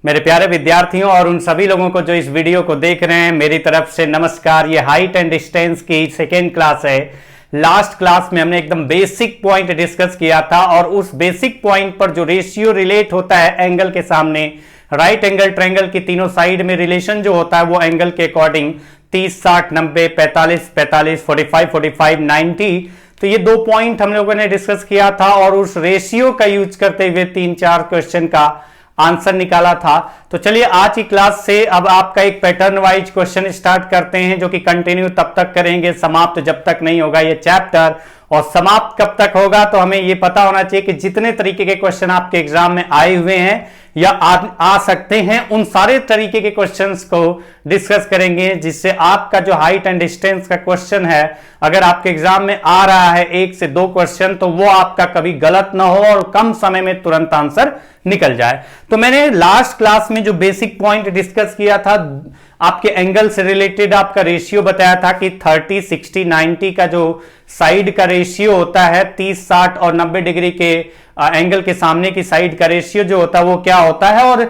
मेरे प्यारे विद्यार्थियों और उन सभी लोगों को जो इस वीडियो को देख रहे हैं, मेरी तरफ से नमस्कार। ये हाइट एंड डिस्टेंस की सेकेंड क्लास है। लास्ट क्लास में हमने एकदम बेसिक पॉइंट डिस्कस किया था और उस बेसिक पॉइंट पर जो रेशियो रिलेट होता है एंगल के सामने, राइट एंगल ट्रायंगल की तीनों साइड में रिलेशन जो होता है वो एंगल के अकॉर्डिंग 30, 60, 90, 45, 45, 45, 45, 90। तो ये दो पॉइंट हम लोगों ने डिस्कस किया था और उस रेशियो का यूज करते हुए 3-4 क्वेश्चन का आंसर निकाला था। तो चलिए आज की क्लास से अब आपका एक पैटर्न वाइज क्वेश्चन स्टार्ट करते हैं, जो कि कंटिन्यू तब तक करेंगे, समाप्त जब तक नहीं होगा ये चैप्टर। और समाप्त कब तक होगा तो हमें ये पता होना चाहिए कि जितने तरीके के क्वेश्चन आपके एग्जाम में आए हुए हैं या आ सकते हैं, उन सारे तरीके के क्वेश्चंस को डिस्कस करेंगे, जिससे आपका जो हाइट एंड डिस्टेंस का क्वेश्चन है, अगर आपके एग्जाम में आ रहा है 1 से 2 क्वेश्चन, तो वो आपका कभी गलत ना हो और कम समय में तुरंत आंसर निकल जाए। तो मैंने लास्ट क्लास में जो बेसिक पॉइंट डिस्कस किया था, आपके एंगल से रिलेटेड आपका रेशियो बताया था कि 30, 60, 90 का जो साइड का रेशियो होता है, 30, 60 और 90 डिग्री के एंगल के सामने की साइड का रेशियो जो होता है वो क्या होता है, और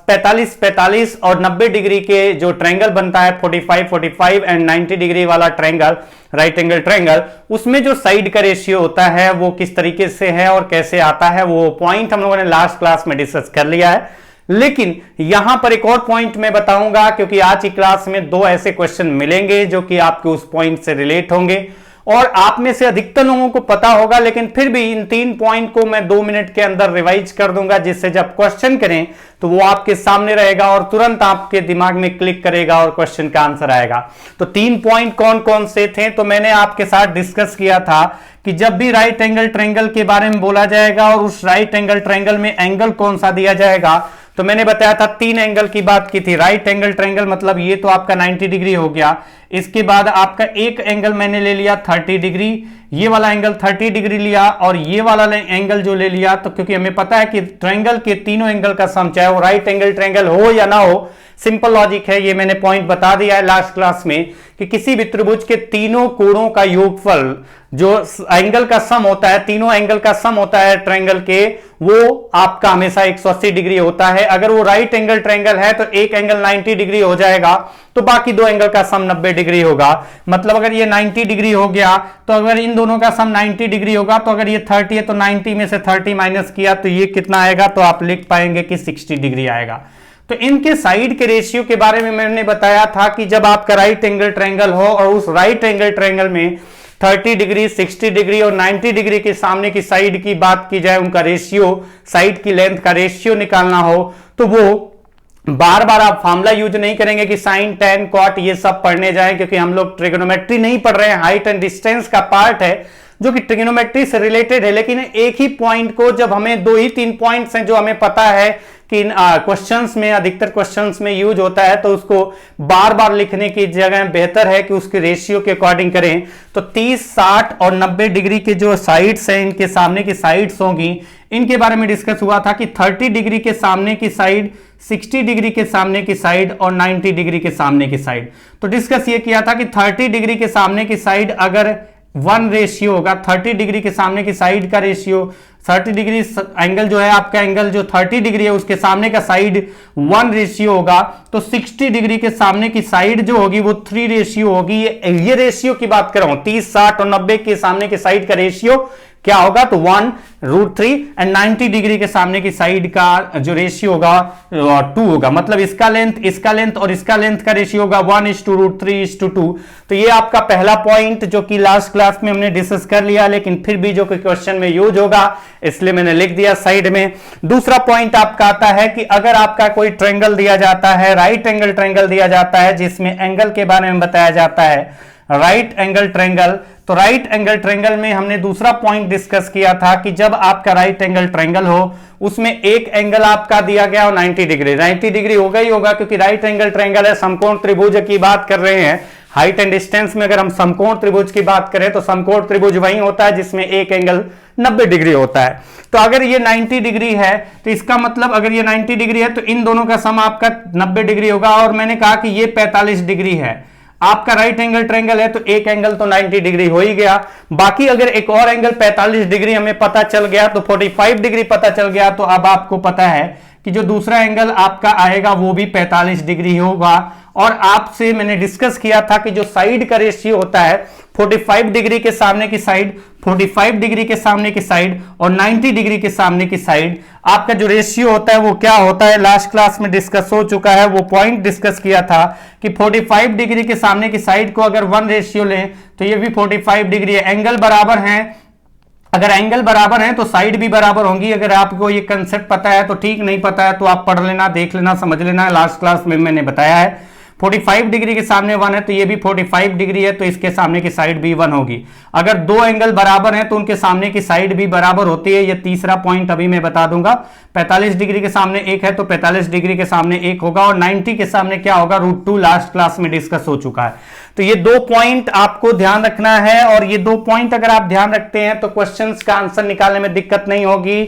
45, 45 और 90 डिग्री के जो ट्रायंगल बनता है 45, 45 एंड 90 डिग्री वाला ट्रायंगल, राइट एंगल ट्रायंगल, उसमें जो साइड का रेशियो होता है वो किस तरीके से है और कैसे आता है, वो पॉइंट हम लोगों ने लास्ट क्लास में डिस्कस कर लिया है। लेकिन यहां पर एक और पॉइंट मैं बताऊंगा, क्योंकि आज की क्लास में 2 ऐसे क्वेश्चन मिलेंगे जो कि आपके उस पॉइंट से रिलेट होंगे और आप में से अधिकतर लोगों को पता होगा, लेकिन फिर भी इन 3 पॉइंट को मैं 2 मिनट के अंदर रिवाइज कर दूंगा, जिससे जब क्वेश्चन करें तो वो आपके सामने रहेगा और तुरंत आपके दिमाग में क्लिक करेगा और क्वेश्चन का आंसर आएगा। तो 3 पॉइंट कौन कौन से थे, तो मैंने आपके साथ डिस्कस किया था कि जब भी राइट एंगल ट्रायंगल के बारे में बोला जाएगा और उस राइट एंगल ट्रायंगल में एंगल कौन सा दिया जाएगा, तो मैंने बताया था 3 एंगल की बात की थी। राइट एंगल ट्रायंगल मतलब ये तो आपका 90 डिग्री हो गया। इसके बाद आपका एक एंगल मैंने ले लिया 30 डिग्री, ये वाला एंगल 30 डिग्री लिया, और ये वाला एंगल जो ले लिया, तो क्योंकि हमें पता है कि ट्रायंगल के तीनों एंगल का सम, चाहे वो राइट एंगल ट्रायंगल हो या ना हो, सिंपल लॉजिक है। ये मैंने पॉइंट बता दिया है लास्ट क्लास में कि किसी भी त्रिभुज के तीनों कोणों का योगफल जो एंगल का सम होता है, तीनों एंगल का सम होता है ट्रायंगल के, वो आपका हमेशा 180 डिग्री होता है। अगर वो राइट एंगल ट्रायंगल है तो एक एंगल 90 डिग्री हो जाएगा, तो बाकी 2 एंगल का सम 90 डिग्री होगा। मतलब अगर ये 90 डिग्री हो गया, तो अगर इन दोनों का सम 90 डिग्री होगा, तो अगर ये 30 है तो 90 में से 30 माइनस किया तो ये कितना आएगा, तो आप लिख पाएंगे कि 60 डिग्री आएगा। तो इनके साइड के रेशियो के बारे में मैंने बताया था कि जब आपका राइट एंगल ट्रायंगल हो और उस राइट एंगल ट्रायंगल में 30 डिग्री, 60 डिग्री और 90 डिग्री के सामने की साइड की बात की जाए, उनका रेशियो, साइड की लेंथ का रेशियो निकालना हो, तो वो बार बार आप फॉर्मूला यूज नहीं करेंगे कि साइन, टेन, कॉट ये सब पढ़ने जाएं, क्योंकि हम लोग ट्रिग्नोमेट्री नहीं पढ़ रहे हैं। हाइट एंड डिस्टेंस का पार्ट है जो कि ट्रिग्नोमेट्री से रिलेटेड है, लेकिन एक ही पॉइंट को जब हमें 2 ही 3 पॉइंट्स हैं जो हमें पता है कि क्वेश्चंस में, अधिकतर क्वेश्चंस में यूज होता है, तो उसको बार बार लिखने की जगह बेहतर है कि उसके रेशियो के अकॉर्डिंग करें। तो 30, 60 और 90 डिग्री के जो साइड्स हैं, इनके सामने की साइड्स होंगी, इनके बारे में डिस्कस हुआ था कि 30 डिग्री के सामने की साइड, 60 डिग्री के सामने की साइड और 90 डिग्री के सामने की साइड। तो डिस्कस ये किया था कि 30 डिग्री के सामने की साइड अगर 1 रेशियो होगा, 30 डिग्री के सामने की साइड का रेशियो, 30 डिग्री एंगल जो है आपका, एंगल जो 30 डिग्री है उसके सामने का साइड 1 रेशियो होगा, तो 60 डिग्री के सामने की साइड जो होगी वो 3 रेशियो होगी। ये रेशियो की बात कर रहा हूं, 30, 60 और 90 के सामने के साइड का रेशियो क्या होगा, तो 1√3 एंड 90 डिग्री के सामने की साइड का जो रेशियो होगा 2 होगा। मतलब इसका लेंथ और इसका लेंथ का रेशियो होगा 1:√3:2। तो ये आपका पहला पॉइंट जो कि लास्ट क्लास में हमने डिस्कस कर लिया, लेकिन फिर भी जो कि क्वेश्चन में यूज होगा इसलिए मैंने लिख दिया साइड में। दूसरा पॉइंट आपका आता है कि अगर आपका कोई ट्रायंगल दिया जाता है, राइट एंगल ट्रायंगल दिया जाता है, जिसमें एंगल के बारे में बताया जाता है राइट एंगल ट्रायंगल, तो राइट एंगल ट्रायंगल में हमने दूसरा पॉइंट डिस्कस किया था कि जब आपका राइट एंगल ट्रायंगल हो, उसमें एक एंगल आपका दिया गया हो 90 डिग्री। 90 डिग्री होगा ही होगा, क्योंकि राइट एंगल ट्रायंगल है, समकोण त्रिभुज की बात कर रहे हैं। हाइट एंड डिस्टेंस में अगर हम समकोण त्रिभुज की बात करें तो समकोण त्रिभुज वही होता है जिसमें एक एंगल 90 डिग्री होता है। तो अगर ये 90 डिग्री है तो इसका मतलब अगर ये 90 डिग्री है तो इन दोनों का सम आपका 90 डिग्री होगा। और मैंने कहा कि ये 45 डिग्री है, आपका राइट एंगल ट्रायंगल है तो एक एंगल तो 90 डिग्री हो ही गया। बाकी अगर एक और एंगल 45 डिग्री हमें पता चल गया तो 45 डिग्री पता चल गया, तो अब आपको पता है कि जो दूसरा एंगल आपका आएगा वो भी 45 डिग्री होगा। और आपसे मैंने डिस्कस किया था कि जो साइड का रेशियो होता है 45 डिग्री के सामने की साइड, 45 डिग्री के सामने की साइड और 90 डिग्री के सामने की साइड, आपका जो रेशियो होता है वो क्या होता है, लास्ट क्लास में डिस्कस हो चुका है। वो पॉइंट डिस्कस किया था कि 45 डिग्री के सामने की साइड को अगर 1 रेशियो लें तो ये भी 45 डिग्री है। एंगल बराबर है, अगर एंगल बराबर है तो साइड भी बराबर होंगी। अगर आपको ये कंसेप्ट पता है तो ठीक, नहीं पता है तो आप पढ़ लेना, देख लेना, समझ लेना, लास्ट क्लास में मैंने बताया है। 45 डिग्री के सामने 1 है तो ये भी 45 डिग्री है, तो इसके सामने की साइड भी 1 होगी। अगर दो एंगल बराबर हैं तो उनके सामने की साइड भी बराबर होती है। ये तीसरा पॉइंट अभी मैं बता दूंगा। 45 डिग्री के सामने 1 है तो 45 डिग्री के सामने 1 होगा, और 90 के सामने क्या होगा, √2 लास्ट क्लास में डिस्कस हो चुका है। तो ये 2 पॉइंट आपको ध्यान रखना है, और ये 2 पॉइंट अगर आप ध्यान रखते हैं तो क्वेश्चंस का आंसर निकालने में दिक्कत नहीं होगी।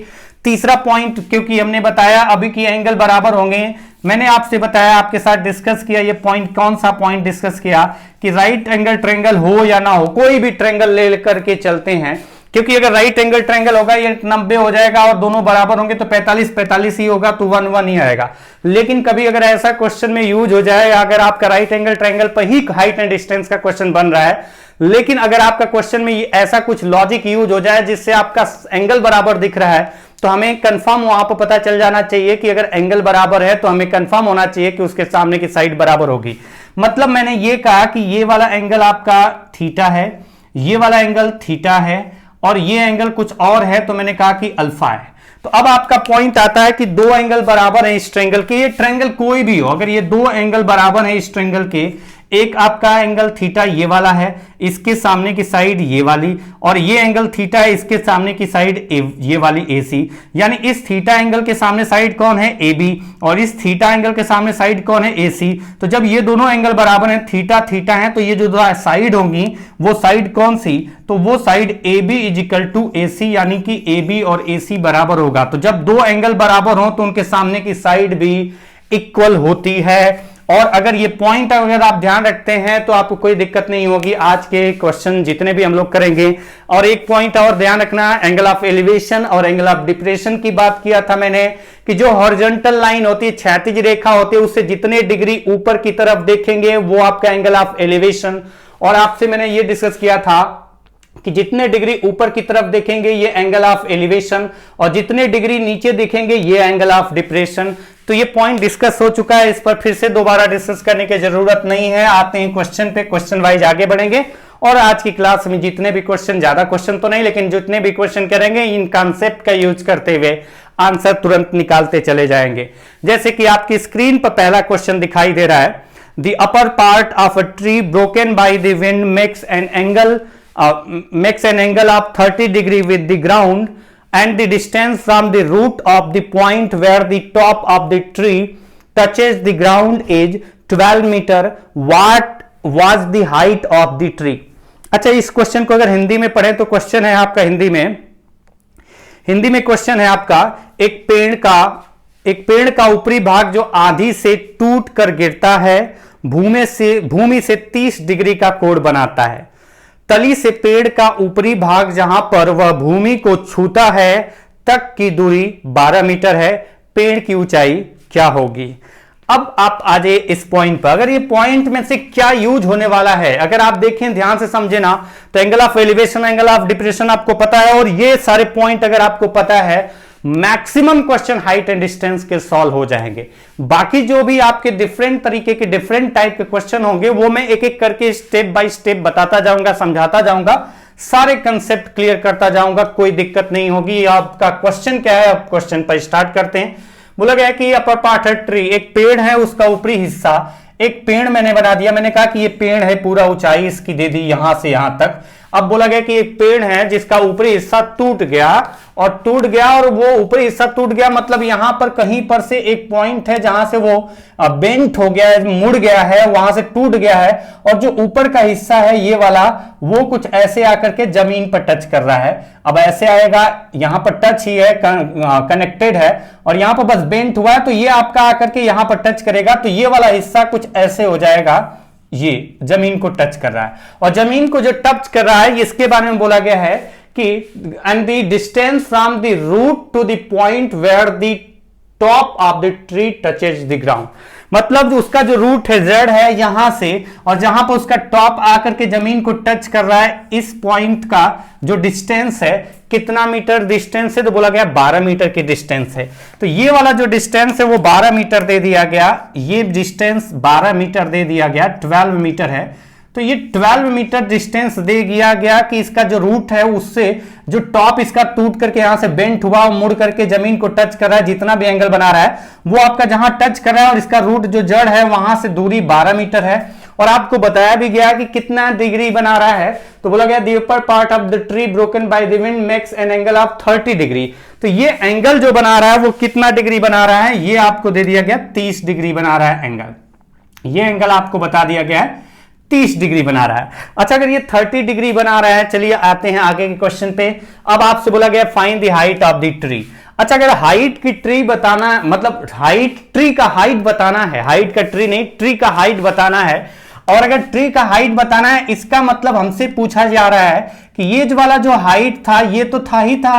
तीसरा पॉइंट, क्योंकि हमने बताया अभी की एंगल बराबर होंगे, मैंने आपसे बताया, आपके साथ डिस्कस किया, ये पॉइंट कौन सा पॉइंट डिस्कस किया कि राइट एंगल ट्रायंगल हो या ना हो, कोई भी ट्रायंगल ले करके चलते हैं, क्योंकि अगर राइट एंगल ट्रायंगल होगा ये 90 हो जाएगा और दोनों बराबर होंगे तो 45 ही होगा, तो 1 1 ही आएगा। लेकिन कभी अगर ऐसा क्वेश्चन में यूज हो जाए, अगर आपका राइट एंगल ट्रायंगल पर ही हाइट एंड डिस्टेंस का क्वेश्चन बन रहा है, लेकिन अगर आपका क्वेश्चन में ऐसा कुछ लॉजिक यूज हो जाए जिससे आपका एंगल बराबर दिख रहा है, तो हमें कंफर्म वहां पर पता चल जाना चाहिए कि अगर एंगल बराबर है तो हमें कंफर्म होना चाहिए कि उसके सामने की साइड बराबर होगी। मतलब मैंने ये कहा कि ये वाला एंगल आपका थीटा है, ये वाला एंगल थीटा है, और ये एंगल कुछ और है, तो मैंने कहा कि अल्फा है। तो अब आपका पॉइंट आता है कि 2 एंगल बराबर है इस ट्रायंगल के, ये ट्रायंगल कोई भी हो, अगर ये 2 एंगल बराबर है इस ट्रायंगल के, एक आपका एंगल थीटा ये वाला है, इसके सामने की साइड ये वाली, और ये एंगल थीटा है, इसके सामने की साइड ये वाली AC, यानी इस थीटा एंगल के सामने साइड कौन है, AB, और इस थीटा एंगल के सामने साइड कौन है, AC। तो जब ये दोनों एंगल बराबर हैं, थीटा थीटा है, तो ये जो साइड होंगी वो साइड कौन सी, तो वो साइड AB = AC, यानी कि AB और AC बराबर होगा। तो जब 2 एंगल बराबर हो तो उनके सामने की साइड भी इक्वल होती है। और अगर ये पॉइंट अगर आप ध्यान रखते हैं तो आपको कोई दिक्कत नहीं होगी आज के क्वेश्चन जितने भी हम लोग करेंगे। और एक पॉइंट और ध्यान रखना, एंगल ऑफ एलिवेशन और एंगल ऑफ डिप्रेशन की बात किया था मैंने कि जो हॉरिजॉन्टल लाइन होती है, क्षैतिज रेखा होती है, उससे जितने डिग्री ऊपर की तरफ देखेंगे वो आपका एंगल ऑफ एलिवेशन। और आपसे मैंने ये डिस्कस किया था कि जितने डिग्री ऊपर की तरफ देखेंगे ये एंगल ऑफ एलिवेशन, और जितने डिग्री नीचे देखेंगे ये एंगल ऑफ डिप्रेशन। तो ये पॉइंट डिस्कस हो चुका है, इस पर फिर से दोबारा डिस्कस करने की जरूरत नहीं है। आते हैं क्वेश्चन पे, क्वेश्चन वाइज आगे बढ़ेंगे, और आज की क्लास में जितने भी क्वेश्चन, ज्यादा क्वेश्चन तो नहीं लेकिन जितने भी क्वेश्चन करेंगे इन कॉन्सेप्ट का यूज करते हुए आंसर तुरंत निकालते चले जाएंगे। जैसे कि आपकी स्क्रीन पर पहला क्वेश्चन दिखाई दे रहा है, the upper part of a tree broken by the wind makes an angle of 30 degree with the ground and the distance from the root of the point where the top of the tree touches the ground is 12 meter. What was the height of the tree? अच्छा, इस question को अगर हिंदी में पढ़ें तो question है आपका हिंदी में क्वेश्चन है आपका, एक पेड़ का ऊपरी भाग जो आधी से टूट कर गिरता है, भूमि से 30 डिग्री का कोण बनाता है। तली से पेड़ का ऊपरी भाग जहां पर वह भूमि को छूता है तक की दूरी 12 मीटर है, पेड़ की ऊंचाई क्या होगी। अब आप आ जाइए इस पॉइंट पर, अगर ये पॉइंट में से क्या यूज होने वाला है, अगर आप देखें ध्यान से समझे ना, तो angle of elevation, angle of depression आपको पता है, और ये सारे पॉइंट अगर आपको पता है, maximum question height and distance के सॉल्व हो जाएंगे। बाकी जो भी आपके डिफरेंट तरीके के डिफरेंट टाइप के क्वेश्चन होंगे वो मैं एक एक करके स्टेप बाय स्टेप बताता जाऊंगा, समझाता जाऊंगा, सारे कंसेप्ट क्लियर करता जाऊंगा, कोई दिक्कत नहीं होगी। आपका क्वेश्चन क्या है, अब क्वेश्चन पर स्टार्ट करते हैं। बोला गया कि अपर पार्ट है ट्री, एक पेड़ है, उसका ऊपरी हिस्सा, एक पेड़ मैंने बना दिया, मैंने कहा कि ये पेड़ है, पूरा ऊंचाई इसकी दे दी यहां से यहां तक। अब बोला गया कि एक पेड़ है जिसका ऊपरी हिस्सा टूट गया, और वो ऊपरी हिस्सा टूट गया, मतलब यहां पर कहीं पर से एक पॉइंट है जहां से वो बेंट हो गया है, मुड़ गया है, वहां से टूट गया है, और जो ऊपर का हिस्सा है ये वाला, वो कुछ ऐसे आकर के जमीन पर टच कर रहा है। अब ऐसे आएगा, यहां पर टच ही है, कनेक्टेड है, और यहां पर बस बेंट हुआ है, तो ये आपका आकर के यहां पर टच करेगा, तो ये वाला हिस्सा कुछ ऐसे हो जाएगा, ये जमीन को टच कर रहा है। और जमीन को जो टच कर रहा है इसके बारे में बोला गया है कि and the distance from the root to the point where the top of the tree touches the ground, मतलब उसका जो रूट है जड़ है यहां से, और जहां पर उसका टॉप आकर के जमीन को टच कर रहा है, इस पॉइंट का जो डिस्टेंस है, कितना मीटर डिस्टेंस है, तो बोला गया 12 मीटर की डिस्टेंस है। तो ये वाला जो डिस्टेंस है वो 12 मीटर दे दिया गया, ये डिस्टेंस 12 मीटर दे दिया गया, 12 मीटर है। तो ये 12 मीटर डिस्टेंस दे दिया गया कि इसका जो रूट है उससे जो टॉप इसका टूट करके यहां से बेंट हुआ और मुड़ करके जमीन को टच कर रहा है, जितना भी एंगल बना रहा है वो आपका जहां टच कर रहा है, और इसका रूट जो जड़ है वहां से दूरी 12 मीटर है। और आपको बताया भी गया कि कितना डिग्री बना रहा है, तो बोला गया the upper part of the tree broken by the wind makes an angle of 30 degree. तो ये एंगल जो बना रहा है वो कितना डिग्री बना रहा है, ये आपको दे दिया गया 30 डिग्री बना रहा है एंगल। ये एंगल आपको बता दिया गया है 30 डिग्री बना रहा है। अच्छा, अगर ये 30 डिग्री बना रहा है, चलिए आते हैं आगे के क्वेश्चन पे। अब आपसे बोला गया find the height of the tree. अच्छा, अगर हाइट की ट्री बताना, मतलब हाइट ट्री का हाइट बताना है, हाइट का ट्री नहीं, ट्री का हाइट बताना है, और अगर ट्री का हाइट बताना है, इसका मतलब हमसे पूछा जा रहा है कि ये जो वाला जो हाइट था ये तो था ही था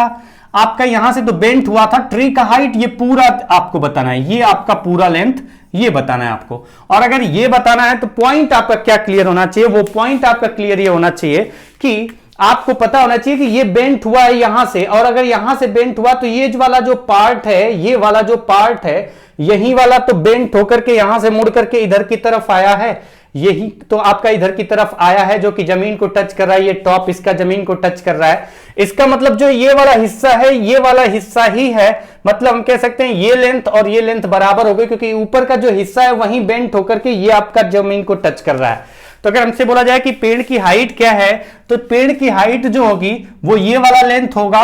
आपका, यहां से तो बेंट हुआ था, ट्री का हाइट ये पूरा आपको बताना है, ये आपका पूरा लेंथ ये बताना है आपको। और अगर ये बताना है तो पॉइंट आपका क्या क्लियर होना चाहिए, वो पॉइंट आपका क्लियर ये होना चाहिए कि आपको पता होना चाहिए कि ये बेंट हुआ है यहां से, और अगर यहां से बेंट हुआ तो ये वाला जो पार्ट है, ये वाला जो पार्ट है यही वाला तो बेंट होकर के यहां से मुड़ करके इधर की तरफ आया है, यही तो आपका इधर की तरफ आया है जो कि जमीन को टच कर रहा है, ये टॉप इसका जमीन को टच कर रहा है। इसका मतलब जो ये वाला हिस्सा है ये वाला हिस्सा ही है, मतलब हम कह सकते हैं ये लेंथ और ये लेंथ बराबर हो गई, क्योंकि ऊपर का जो हिस्सा है वहीं बेंट होकर के ये आपका जमीन को टच कर रहा है। तो अगर हमसे बोला जाए कि पेड़ की हाइट क्या है, तो पेड़ की हाइट जो होगी वो ये वाला लेंथ होगा,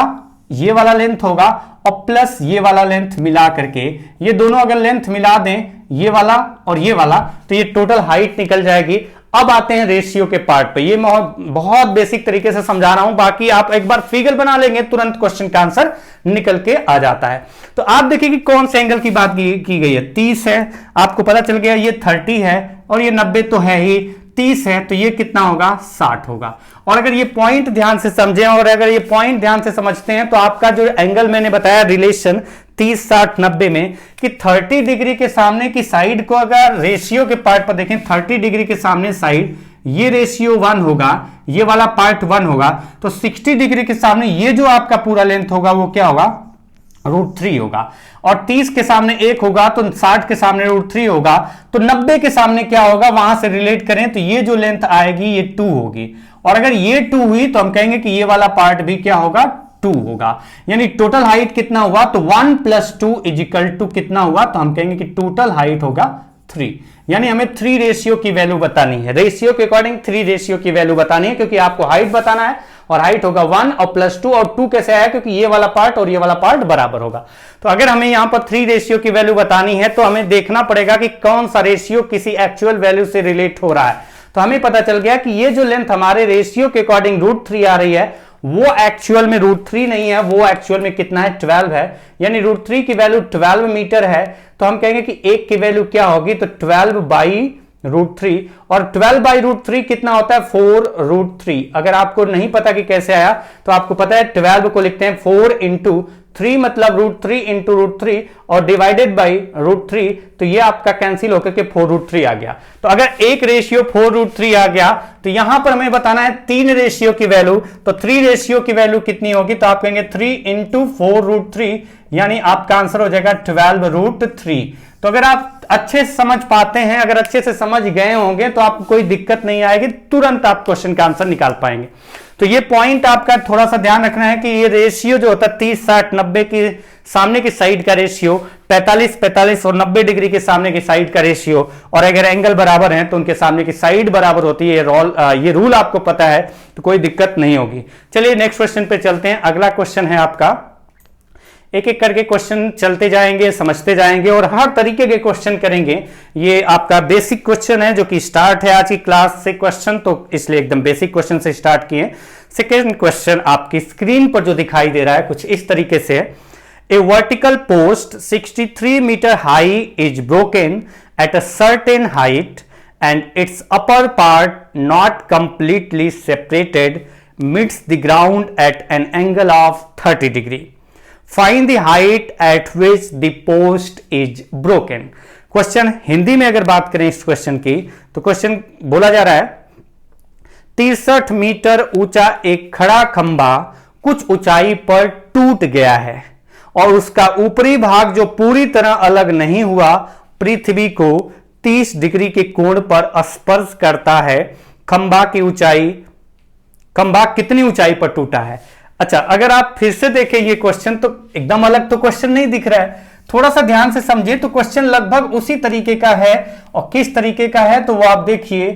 ये वाला लेंथ होगा, और प्लस ये वाला लेंथ मिला करके, ये दोनों अगर लेंथ मिला दें, ये वाला और ये वाला, तो ये टोटल हाइट निकल जाएगी। अब आते हैं रेशियो के पार्ट पे, ये बहुत बेसिक तरीके से समझा रहा हूं, बाकी आप एक बार फिगर बना लेंगे तुरंत क्वेश्चन का आंसर निकल के आ जाता है। तो आप देखिए कि कौन से एंगल की बात की गई है, 30 है, आपको पता चल गया ये 30 है, और ये 90 तो है ही, 30 है तो ये कितना होगा, 60 होगा। और अगर ये पॉइंट ध्यान से समझें, और अगर ये पॉइंट ध्यान से समझते हैं, तो आपका जो एंगल मैंने बताया रिलेशन 30 60 90 में, कि 30 डिग्री के सामने की साइड को अगर रेशियो के पार्ट पर देखें, 30 डिग्री के सामने साइड ये रेशियो 1 होगा, ये वाला पार्ट 1 होगा, तो 60 डिग्री के सामने ये जो आपका पूरा लेंथ होगा वो क्या होगा, √3 होगा। और 30 के सामने 1 होगा तो 60 के सामने √3 होगा, तो 90 के सामने क्या होगा, वहां से रिलेट करें तो ये जो लेंथ आएगी ये 2 होगी, और अगर ये 2 हुई तो हम कहेंगे कि ये वाला पार्ट भी क्या होगा, 2 होगा। यानी टोटल हाइट कितना हुआ, तो 1 + 2 = कितना हुआ, तो हम कहेंगे कि टोटल हाइट होगा 3। यानी हमें 3 रेशियो की वैल्यू बतानी है, रेशियो के अकॉर्डिंग 3 रेशियो की वैल्यू बतानी है, क्योंकि आपको हाइट बताना है, और हाइट होगा 1 और +2, और 2 कैसे आया, क्योंकि ये वाला पार्ट और ये वाला पार्ट बराबर होगा। तो अगर हमें यहां पर 3 रेशियो की वैल्यू बतानी है तो हमें देखना पड़ेगा कि कौन सा रेशियो किसी एक्चुअल वैल्यू से रिलेट हो रहा है। तो हमें पता चल गया कि ये जो लेंथ हमारे रेशियो के अकॉर्डिंग √3 आ रही है, वो एक्चुअल में √3 नहीं है, वो एक्चुअल में कितना है, 12 है। यानी √3 की वैल्यू 12 मीटर है, तो हम कहेंगे कि 1 की वैल्यू क्या होगी, तो 12/√3, और 12/√3 कितना होता है, 4√3। अगर आपको नहीं पता कि कैसे आया, तो आपको पता है 12 को लिखते हैं 4 × 3, मतलब √3 × √3 और डिवाइडेड बाई √3, तो ये आपका कैंसिल होकर के 4√3 आ गया। तो अगर एक रेशियो 4√3 आ गया, तो यहां पर हमें बताना है 3 रेशियो की वैल्यू, तो 3 रेशियो की वैल्यू कितनी होगी, तो आप कहेंगे 3 × 4√3, यानी आपका आंसर हो जाएगा 12√3। तो अगर आप अच्छे से समझ पाते हैं, अगर अच्छे से समझ गए होंगे, तो आपको कोई दिक्कत नहीं आएगी, तुरंत आप क्वेश्चन का आंसर निकाल पाएंगे। तो ये पॉइंट आपका थोड़ा सा ध्यान रखना है कि ये रेशियो जो होता है 30 60 90 की सामने की साइड का रेशियो, 45 45 और 90 डिग्री के सामने की साइड का रेशियो, और अगर एंगल बराबर हैं तो उनके सामने की साइड बराबर होती है। ये रूल आपको पता है तो कोई दिक्कत नहीं होगी। चलिए नेक्स्ट क्वेश्चन पे चलते हैं। अगला क्वेश्चन है आपका, एक एक करके क्वेश्चन चलते जाएंगे, समझते जाएंगे, और हर तरीके के क्वेश्चन करेंगे। ये आपका बेसिक क्वेश्चन है जो कि स्टार्ट है आज की क्लास से क्वेश्चन, तो इसलिए एकदम बेसिक क्वेश्चन से स्टार्ट किए। सेकेंड क्वेश्चन आपकी स्क्रीन पर जो दिखाई दे रहा है कुछ इस तरीके से, a vertical post 63 metre high is broken at a certain height and its upper part not completely separated meets the ground at an angle of 30 degree. Find the height at which the post is broken. Question Hindi में अगर बात करें इस question की, तो question बोला जा रहा है 63 मीटर ऊंचा एक खड़ा खंभा कुछ ऊंचाई पर टूट गया है और उसका ऊपरी भाग जो पूरी तरह अलग नहीं हुआ पृथ्वी को 30 डिग्री के कोण पर स्पर्श करता है। खंभा कितनी ऊंचाई पर टूटा है। अच्छा, अगर आप फिर से देखें ये क्वेश्चन, तो एकदम अलग तो क्वेश्चन नहीं दिख रहा है, थोड़ा सा ध्यान से समझिए तो क्वेश्चन लगभग उसी तरीके का है। और किस तरीके का है तो वो आप देखिए,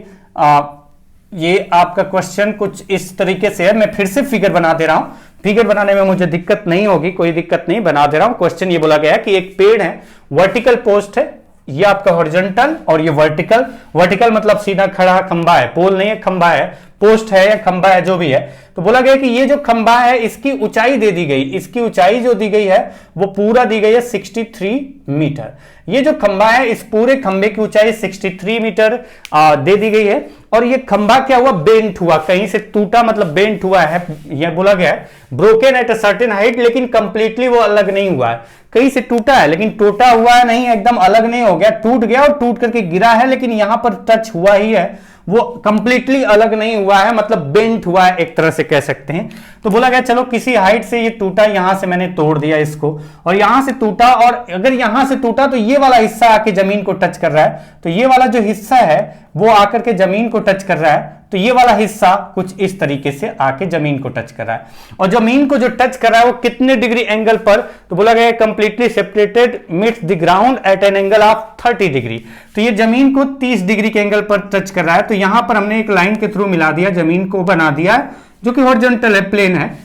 ये आपका क्वेश्चन कुछ इस तरीके से है। मैं फिर से फिगर बना दे रहा हूं, फिगर बनाने में मुझे दिक्कत नहीं होगी, कोई दिक्कत नहीं, बना दे रहा हूं। क्वेश्चन ये बोला गया है कि एक पेड़ है, वर्टिकल पोस्ट है, ये आपका हॉरिजॉन्टल और ये वर्टिकल। वर्टिकल मतलब सीधा खड़ा खंबा है, पोल नहीं है, खंबा है, पोस्ट है या खंबा है, जो भी है। तो बोला गया कि ये जो खंबा है इसकी ऊंचाई दे दी गई, इसकी ऊंचाई जो दी गई है वो पूरा दी गई है 63 मीटर। ये जो खंबा है इस पूरे खंबे की ऊंचाई 63 मीटर दे दी गई है। और ये खंबा क्या हुआ, बेंट हुआ, कहीं से टूटा, मतलब बेंट हुआ है, यह बोला गया है broken at a certain height, लेकिन कंप्लीटली वो अलग नहीं हुआ है, कहीं से टूटा है लेकिन टूटा हुआ है नहीं, एकदम अलग नहीं हो गया, टूट गया और टूट करके गिरा है, लेकिन यहां पर टच हुआ ही है, वो कंप्लीटली अलग नहीं हुआ है, मतलब बेंट हुआ है एक तरह से कह सकते हैं। तो बोला गया चलो किसी हाइट से ये टूटा, यहां से मैंने तोड़ दिया इसको और यहां से टूटा, और अगर यहां से टूटा तो ये वाला हिस्सा आके जमीन को टच कर रहा है, तो ये वाला जो हिस्सा है वो आकर के जमीन को टच कर रहा है, तो ये वाला हिस्सा कुछ इस तरीके से आके जमीन को टच कर रहा है। और जमीन को जो टच कर रहा है वो कितने डिग्री एंगल पर, तो बोला गया completely separated meets the ground at an angle of 30 degree. तो ये जमीन को 30 डिग्री के एंगल पर टच कर रहा है। तो यहां पर हमने एक लाइन के थ्रू मिला दिया, जमीन को बना दिया जो कि हॉरिजॉन्टल है, प्लेन है,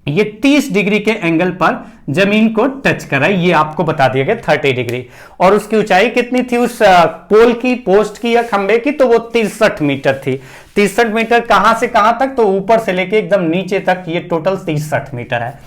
ये 30 डिग्री के एंगल पर जमीन को टच कर रहा है, ये आपको बता दिया गया 30 डिग्री। और उसकी ऊंचाई कितनी थी उस पोल की, पोस्ट की या खंबे की, तो वो 63 मीटर थी। 63 मीटर कहां से कहां तक, तो ऊपर से लेके एकदम नीचे तक, ये टोटल 63 मीटर है।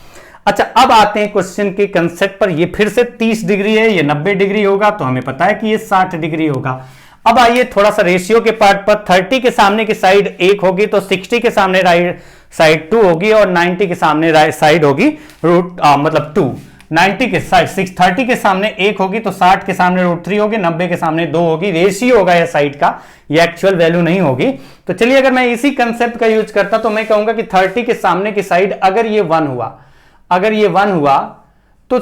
अच्छा, अब आते हैं क्वेश्चन के कंसेप्ट पर। ये फिर से 30 डिग्री है, ये 90 डिग्री होगा, तो हमें पता है कि ये 60 डिग्री होगा। अब आइए थोड़ा सा रेशियो के पार्ट पर, 30 के सामने की साइड 1 होगी तो 60 के सामने राइट साइड 2 होगी और 90 के सामने राइट साइड होगी मतलब 2। 90 के साइड 30 के सामने 1 होगी तो 60 के सामने √3 होगी, 90 के सामने 2 होगी। रेशियो होगा यह साइड का, ये एक्चुअल वैल्यू नहीं होगी। तो चलिए अगर मैं इसी कंसेप्ट का यूज करता तो मैं कहूंगा कि 30 के सामने की साइड अगर ये 1 हुआ, अगर ये 1 हुआ तो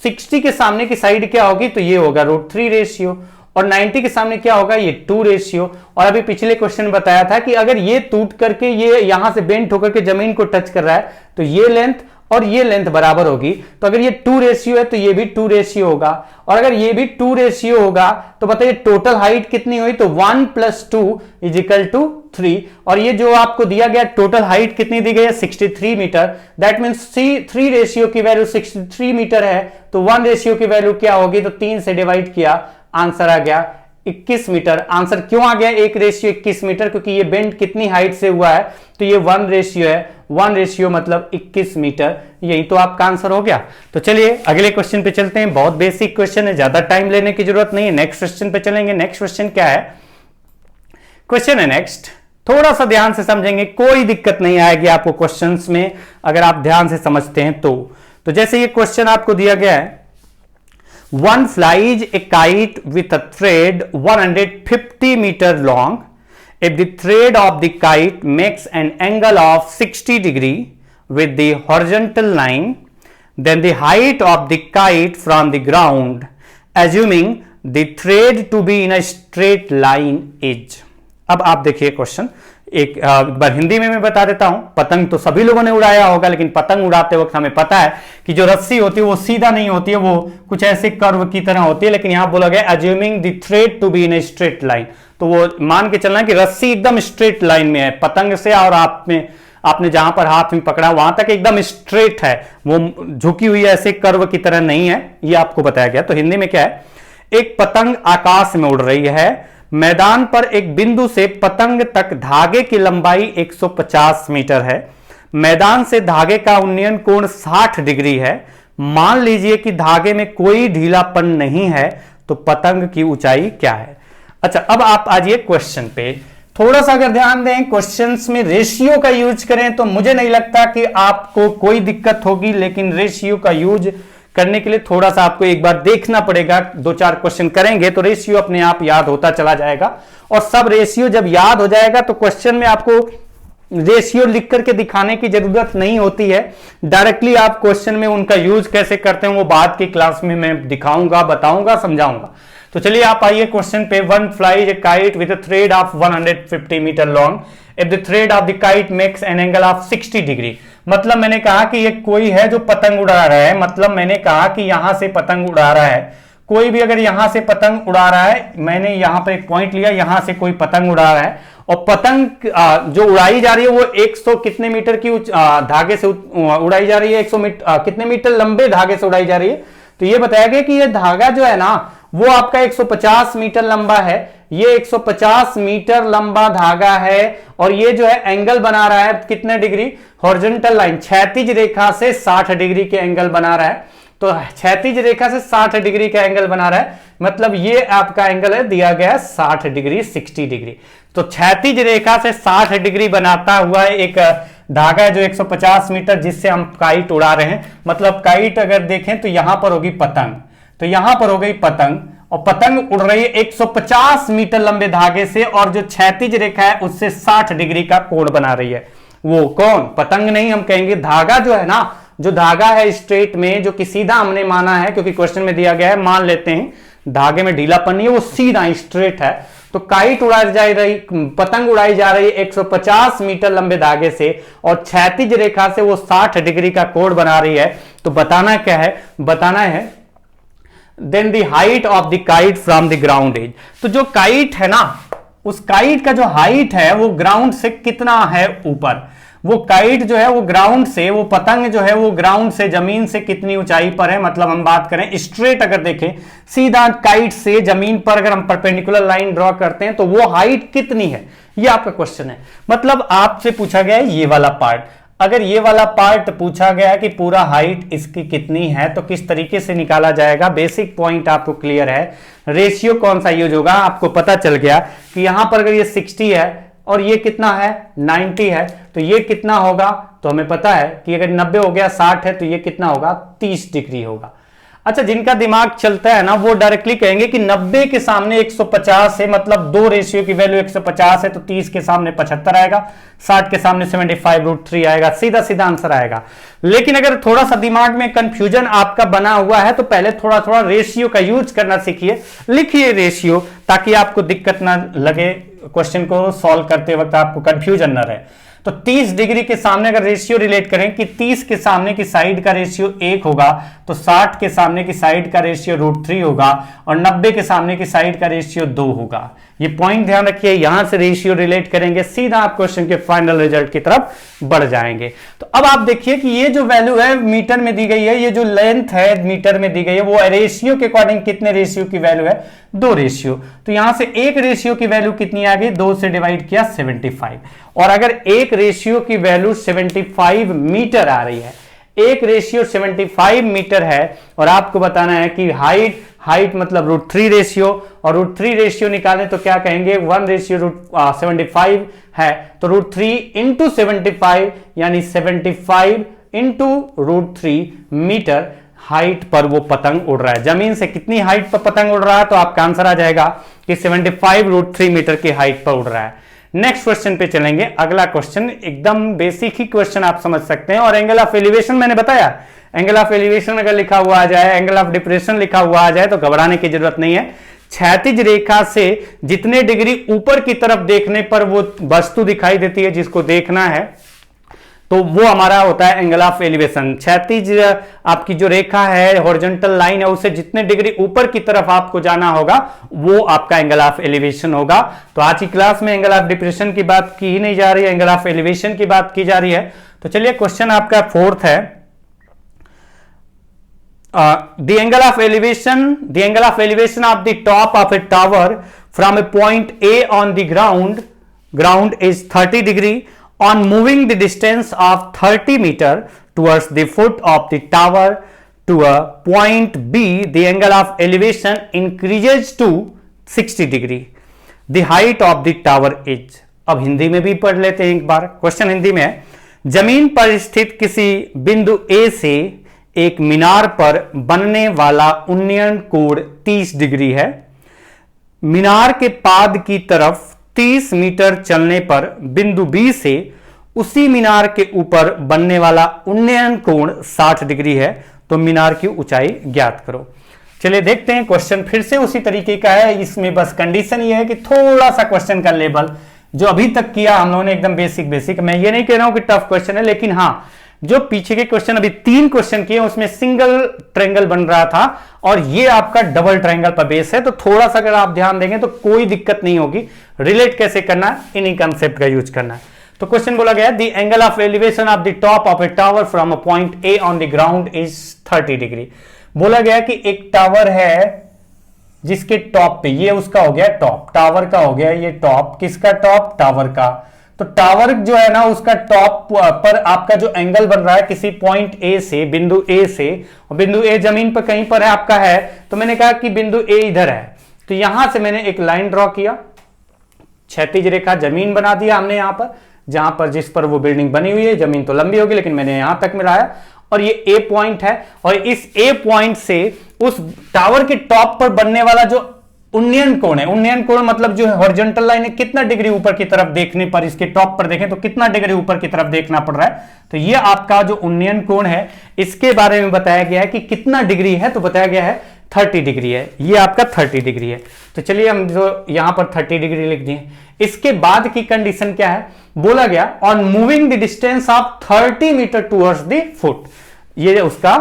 60 के सामने की साइड क्या होगी, तो ये होगा √3 रेशियो, और 90 के सामने क्या होगा, ये 2 रेशियो। और अभी पिछले क्वेश्चन में बताया था कि अगर ये टूट करके ये यहां से बेंट होकर के जमीन को टच कर रहा है तो ये लेंथ और ये लेंथ बराबर होगी। तो अगर ये 2 रेशियो है तो ये भी 2 रेशियो होगा, और अगर ये भी 2 रेशियो होगा तो बताइए टोटल हाइट कितनी हुई, तो 1 + 2 = 3। और ये जो आपको दिया गया टोटल हाइट कितनी दी गई है, 63 मीटर। दैट मीन्स 3 रेशियो की वैल्यू 63 मीटर है, तो 1 रेशियो की वैल्यू क्या होगी, तो 3 से डिवाइड किया, आंसर आ गया 21 मीटर। आंसर क्यों आ गया 1 रेशियो 21 मीटर, क्योंकि ये बेंड कितनी हाइट से हुआ है, तो ये 1 रेशियो है, 1 रेशियो मतलब 21 मीटर। यही तो आपका आंसर हो गया। तो चलिए अगले क्वेश्चन पे चलते हैं, बहुत बेसिक क्वेश्चन है, ज्यादा टाइम लेने की जरूरत नहीं है। नेक्स्ट क्वेश्चन पे चलेंगे। नेक्स्ट क्वेश्चन क्या है, क्वेश्चन है नेक्स्ट, थोड़ा सा ध्यान से समझेंगे, कोई दिक्कत नहीं आएगी आपको क्वेश्चंस में अगर आप ध्यान से समझते हैं तो जैसे ये क्वेश्चन आपको दिया गया है, one flies a kite with a thread 150 meter long. If the thread of the kite makes an angle of 60 degree with the horizontal line, then the height of the kite from the ground, assuming the thread to be in a straight line, is. अब आप देखिए question एक बार हिंदी में मैं बता देता हूं। पतंग तो सभी लोगों ने उड़ाया होगा, लेकिन पतंग उड़ाते वक्त हमें पता है कि जो रस्सी होती है वो सीधा नहीं होती है, वो कुछ ऐसे कर्व की तरह होती है। लेकिन यहां बोला गया assuming the thread to be in a straight line, तो वो मान के चलना कि रस्सी एकदम स्ट्रेट लाइन में है पतंग से, और आपने जहां पर हाथ में पकड़ा वहां तक एकदम स्ट्रेट है, वो झुकी हुई ऐसे कर्व की तरह नहीं है, ये आपको बताया गया। तो हिंदी में क्या है, एक पतंग आकाश में उड़ रही है, मैदान पर एक बिंदु से पतंग तक धागे की लंबाई 150 मीटर है, मैदान से धागे का उन्नयन कोण 60 डिग्री है, मान लीजिए कि धागे में कोई ढीलापन नहीं है, तो पतंग की ऊंचाई क्या है। अच्छा, अब आप आइए क्वेश्चन पे। थोड़ा सा अगर ध्यान दें, क्वेश्चंस में रेशियो का यूज करें तो मुझे नहीं लगता कि आपको कोई दिक्कत होगी, लेकिन रेशियो का यूज करने के लिए थोड़ा सा आपको एक बार देखना पड़ेगा। 2-4 क्वेश्चन करेंगे तो रेशियो अपने आप याद होता चला जाएगा, और सब रेशियो जब याद हो जाएगा तो क्वेश्चन में आपको रेशियो लिख करके दिखाने की जरूरत नहीं होती है। डायरेक्टली आप क्वेश्चन में उनका यूज कैसे करते हैं वो बाद की क्लास में मैं दिखाऊंगा, बताऊंगा, समझाऊंगा। तो चलिए आप आइए क्वेश्चन पे। One flies a kite with a thread of 150 metre long if the thread of the kite makes an angle of 60 degree. मतलब मैंने कहा कि ये कोई है जो पतंग उड़ा रहा है, मतलब मैंने कहा कि यहां से पतंग उड़ा रहा है, कोई भी अगर यहां से पतंग उड़ा रहा है, मैंने यहां पर एक पॉइंट लिया, यहां से कोई पतंग उड़ा रहा है, और पतंग जो उड़ाई जा रही है वो 100 कितने मीटर की धागे से उड़ाई जा रही है, 100 मीटर कितने मीटर लंबे धागे से उड़ाई जा रही है। तो ये बताया गया कि ये धागा जो है ना वो आपका 150 मीटर लंबा है, ये 150 मीटर लंबा धागा है, और ये जो है एंगल बना रहा है कितने डिग्री, हॉरिजॉन्टल लाइन क्षैतिज रेखा से 60 डिग्री के एंगल बना रहा है। तो क्षैतिज रेखा से 60 डिग्री का एंगल बना रहा है, मतलब ये आपका एंगल है दिया गया 60 डिग्री 60 डिग्री। तो क्षैतिज रेखा से 60 डिग्री बनाता हुआ एक धागा है जो 150 मीटर, जिससे हम काइट उड़ा रहे हैं। मतलब काइट अगर देखें तो यहां पर होगी पतंग, तो यहां पर हो गई पतंग, और पतंग उड़ रही है 150 मीटर लंबे धागे से, और जो क्षैतिज रेखा है उससे 60 डिग्री का कोण बना रही है। वो कौन, पतंग नहीं, हम कहेंगे धागा जो है ना, जो धागा है स्ट्रेट में, जो कि सीधा हमने माना है क्योंकि क्वेश्चन में दिया गया है, मान लेते हैं धागे में ढीलापन नहीं है, वो सीधा स्ट्रेट है। तो काइट उड़ाई जा रही, पतंग उड़ाई जा रही है 150 मीटर लंबे धागे से, और क्षैतिज रेखा से वो 60 डिग्री का कोण बना रही है। तो बताना क्या है, बताना है then the height of the kite from the ground as. तो जो काइट है ना, उस काइट का जो हाइट है वो ग्राउंड से कितना है ऊपर, वो काइट जो है वो ग्राउंड से, वो पतंग जो है वो ग्राउंड से, जमीन से कितनी ऊंचाई पर है। मतलब हम बात करें स्ट्रेट, अगर देखें सीधा काइट से जमीन पर अगर हम परपेंडिकुलर लाइन ड्रॉ करते हैं तो वो हाइट कितनी है, ये आपका क्वेश्चन है। मतलब आपसे पूछा गया है ये वाला पार्ट, अगर ये वाला पार्ट पूछा गया कि पूरा हाइट इसकी कितनी है तो किस तरीके से निकाला जाएगा। बेसिक पॉइंट आपको क्लियर है, रेशियो कौन सा यूज होगा आपको पता चल गया कि यहां पर अगर ये 60 है और ये कितना है 90 है, तो ये कितना होगा, तो हमें पता है कि अगर 90 हो गया 60 है तो ये कितना होगा 30 डिग्री होगा। अच्छा, जिनका दिमाग चलता है ना वो डायरेक्टली कहेंगे कि 90 के सामने 150 है, मतलब दो रेशियो की वैल्यू 150 है तो 30 के सामने 75 आएगा, 60 के सामने 75√3 आएगा, सीधा सीधा आंसर आएगा। लेकिन अगर थोड़ा सा दिमाग में कंफ्यूजन आपका बना हुआ है तो पहले थोड़ा थोड़ा रेशियो का यूज करना सीखिए, लिखिए रेशियो, ताकि आपको दिक्कत ना लगे, क्वेश्चन को सॉल्व करते वक्त आपको कंफ्यूजन ना रहे। तो 30 डिग्री के सामने अगर रेशियो रिलेट करें कि 30 के सामने की साइड का रेशियो 1 होगा, तो 60 के सामने की साइड का रेशियो √3 होगा, और 90 के सामने की साइड का रेशियो 2 होगा। ये पॉइंट ध्यान रखिए, यहां से रेशियो रिलेट करेंगे, सीधा आप क्वेश्चन के फाइनल रिजल्ट की तरफ बढ़ जाएंगे। तो अब आप देखिए कि ये जो वैल्यू है मीटर में दी गई है, ये जो लेंथ है मीटर में दी गई है, वो रेशियो के अकॉर्डिंग कितने रेशियो की वैल्यू है, 2 रेशियो। तो यहां से एक रेशियो की वैल्यू कितनी आ गई, 2 से डिवाइड किया 75। और अगर एक रेशियो की वैल्यू 75 मीटर आ रही है, एक रेशियो 75 मीटर है, और आपको बताना है कि हाइट मतलब √3 रेशियो, और √3 रेशियो निकालें तो क्या कहेंगे 1:75 है, तो √3 इंटू 75 यानी 75 इंटू √3 मीटर हाइट पर वो पतंग उड़ रहा है। जमीन से कितनी हाइट पर पतंग उड़ रहा है, तो आपका आंसर आ जाएगा कि 75√3 मीटर की हाइट पर उड़ रहा है। नेक्स्ट क्वेश्चन पे चलेंगे। अगला क्वेश्चन एकदम बेसिक ही क्वेश्चन आप समझ सकते हैं, और एंगल ऑफ एलिवेशन मैंने बताया, एंगल ऑफ एलिवेशन अगर लिखा हुआ आ जाए, एंगल ऑफ डिप्रेशन लिखा हुआ आ जाए तो घबराने की जरूरत नहीं है। क्षैतिज रेखा से जितने डिग्री ऊपर की तरफ देखने पर वो वस्तु दिखाई देती है जिसको देखना है, तो वो हमारा होता है एंगल ऑफ एलिवेशन। क्षैतिज आपकी जो रेखा है, हॉरिजॉन्टल लाइन है, उससे जितने डिग्री ऊपर की तरफ आपको जाना होगा वो आपका एंगल ऑफ एलिवेशन होगा। तो आज की क्लास में एंगल ऑफ डिप्रेशन की बात की ही नहीं जा रही है, एंगल ऑफ एलिवेशन की बात की जा रही है। तो चलिए क्वेश्चन आपका 4th है, the angle of elevation of the top of a tower from a point A on the ground is 30 degree. On moving the distance of 30 meter towards the foot of the tower to a point B, the angle of elevation increases to 60 degree. The height of the tower is. अब हिंदी में भी पढ़ लेते हैं एक बार, question Hindi में है, जमीन पर स्थित किसी बिंदु ए से एक मीनार पर बनने वाला उन्नयन कोण 30 डिग्री है। मीनार के पाद की तरफ 30 मीटर चलने पर बिंदु बी से उसी मीनार के ऊपर बनने वाला उन्नयन कोण 60 डिग्री है, तो मीनार की ऊंचाई ज्ञात करो। चलिए देखते हैं, क्वेश्चन फिर से उसी तरीके का है। इसमें बस कंडीशन ये है कि थोड़ा सा क्वेश्चन का लेवल जो अभी तक किया हम लोगों ने एकदम बेसिक, मैं ये नहीं कह रहा हूं कि टफ क्वेश्चन है, लेकिन हां जो पीछे के क्वेश्चन अभी 3 क्वेश्चन किए उसमें सिंगल ट्रायंगल बन रहा था और ये आपका डबल ट्रायंगल पर बेस है, तो थोड़ा सा अगर आप ध्यान देंगे तो कोई दिक्कत नहीं होगी। रिलेट कैसे करना है, इन्हीं कंसेप्ट का यूज करना है। तो क्वेश्चन बोला गया, the angle of elevation of the top of A tower from a point A on the ground is 30 degree. बोला गया कि एक टावर है जिसके टॉप पे, ये उसका हो गया टॉप, टावर का हो गया ये टॉप, किसका टॉप, टावर का। तो टावर जो है ना उसका टॉप पर आपका जो एंगल बन रहा है किसी पॉइंट ए से, बिंदु ए से, और बिंदु ए जमीन पर कहीं पर है आपका है, तो मैंने कहा कि बिंदु ए इधर है, तो यहां से मैंने एक लाइन ड्रॉ किया, क्षैतिज रेखा जमीन बना दिया हमने यहां पर, जहां पर जिस पर वो बिल्डिंग बनी हुई है, जमीन तो लंबी होगी लेकिन मैंने यहां तक मिलाया, और ये ए पॉइंट है, और इस ए पॉइंट से उस टावर के टॉप पर बनने वाला जो उन्नयन कोण है, उन्नयन कोण मतलब जो हॉरिजॉन्टल लाइन है, कितना डिग्री ऊपर की तरफ देखने पर, इसके टॉप पर देखें तो कितना डिग्री ऊपर की तरफ देखना पड़ रहा है, तो ये आपका जो उन्नयन कोण है इसके बारे में बताया गया है कि कितना डिग्री है, तो बताया गया है 30 डिग्री है, ये आपका 30 डिग्री है। तो चलिए हम जो यहां पर 30 डिग्री लिख दिए। इसके बाद की कंडीशन क्या है, बोला गया on moving the distance of 30 metre towards the foot, ये उसका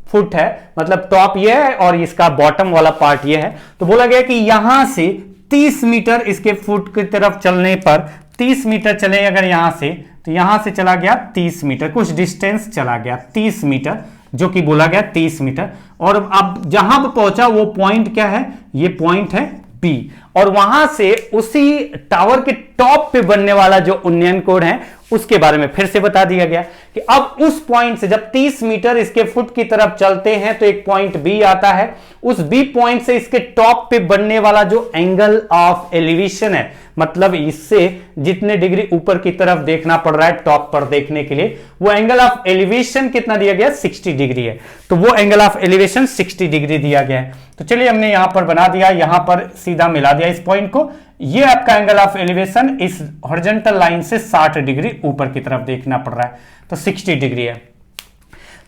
फुट है, मतलब टॉप ये है और इसका बॉटम वाला पार्ट ये है। तो बोला गया कि यहां से 30 मीटर इसके फुट की तरफ चलने पर, 30 मीटर चले अगर यहां से, तो यहां से चला गया 30 मीटर, कुछ डिस्टेंस चला गया 30 मीटर, जो कि बोला गया 30 मीटर, और अब जहां पर पहुंचा वो पॉइंट क्या है, ये पॉइंट है बी, और वहां से उसी टावर के टॉप पे बनने वाला जो उन्नयन कोण है उसके बारे में फिर से बता दिया गया कि अब उस पॉइंट से जब 30 मीटर इसके फुट की तरफ चलते हैं तो एक पॉइंट बी आता है, उस बी पॉइंट से इसके टॉप पे बनने वाला जो एंगल ऑफ एलिवेशन है, मतलब इससे जितने डिग्री ऊपर की तरफ देखना पड़ रहा है टॉप पर देखने के लिए, वो एंगल ऑफ एलिवेशन कितना दिया गया, 60 डिग्री है, तो वो एंगल ऑफ एलिवेशन 60 डिग्री दिया गया है। तो चलिए हमने यहां पर बना दिया, यहां पर सीधा मिला दिया इस पॉइंट को, ये आपका एंगल ऑफ एलिवेशन इस हॉरिजॉन्टल लाइन से 60 डिग्री ऊपर की तरफ देखना पड़ रहा है, तो 60 डिग्री है।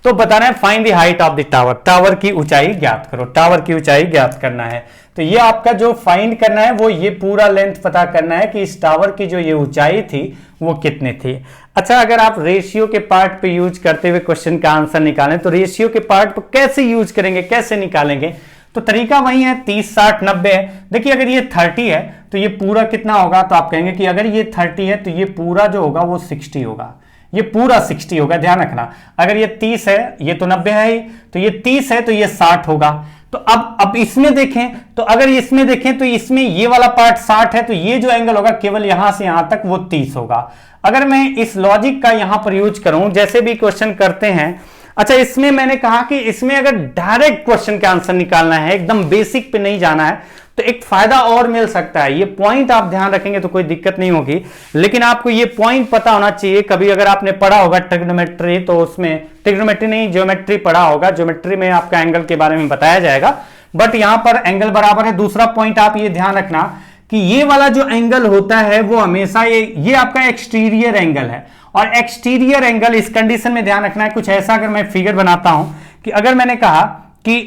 तो बताना है find the height of the tower, tower की ऊंचाई ज्ञात करो, टावर की ऊंचाई ज्ञात करना है। तो ये आपका जो फाइंड करना है वो ये पूरा लेंथ पता करना है कि इस टावर की जो ये ऊंचाई थी वो कितनी थी। अच्छा, अगर आप रेशियो के पार्ट पे यूज करते हुए क्वेश्चन का आंसर निकालें तो रेशियो के पार्ट पे कैसे यूज करेंगे, कैसे निकालेंगे, तो तरीका वही है, 30 60 90 है। देखिए अगर ये 30 है तो ये पूरा कितना होगा, तो आप कहेंगे कि अगर ये 30 है तो ये पूरा जो होगा वो 60 होगा, ये पूरा 60 होगा, ध्यान रखना। अगर ये 30 है, ये तो 90 है ही, तो ये 30 है तो ये 60 होगा। तो अब इसमें देखें, तो अगर इसमें देखें तो इसमें ये वाला पार्ट 60 है, तो ये जो एंगल होगा केवल यहां से यहां तक वो 30 होगा। अगर मैं इस लॉजिक का यहां पर यूज करूं, जैसे भी क्वेश्चन करते हैं, अच्छा इसमें मैंने कहा कि इसमें अगर डायरेक्ट क्वेश्चन का आंसर निकालना है, एकदम बेसिक पे नहीं जाना है, तो एक फायदा और मिल सकता है। ये पॉइंट आप ध्यान रखेंगे तो कोई दिक्कत नहीं होगी, लेकिन आपको ये पॉइंट पता होना चाहिए। कभी अगर आपने पढ़ा होगा ट्रिग्नोमेट्री, तो उसमें ट्रिग्नोमेट्री नहीं, ज्योमेट्री पढ़ा होगा, ज्योमेट्री में आपका एंगल के बारे में बताया जाएगा, बट यहां पर एंगल बराबर है। दूसरा पॉइंट आप ये ध्यान रखना कि ये वाला जो एंगल होता है वो हमेशा ये आपका एक्सटीरियर एंगल है, और एक्सटीरियर एंगल इस कंडीशन में ध्यान रखना है कुछ ऐसा। अगर मैं फिगर बनाता हूं कि अगर मैंने कहा कि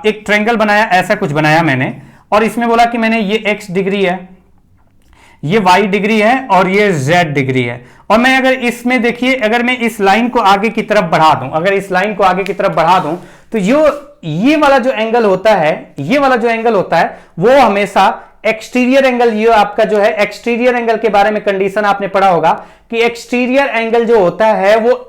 एक ट्रायंगल बनाया, ऐसा कुछ बनाया मैंने, और इसमें बोला कि मैंने ये x डिग्री है, ये y डिग्री है और ये z डिग्री है, और मैं अगर इसमें देखिए, अगर मैं इस लाइन को आगे की तरफ बढ़ा दूं, अगर इस लाइन को आगे की तरफ बढ़ा दूं, तो ये वाला जो एंगल होता है, ये वाला जो एंगल होता है वो हमेशा एक्सटीरियर एंगल, ये आपका जो है एक्सटीरियर एंगल के बारे में कंडीशन आपने पढ़ा होगा कि एक्सटीरियर एंगल जो होता है वो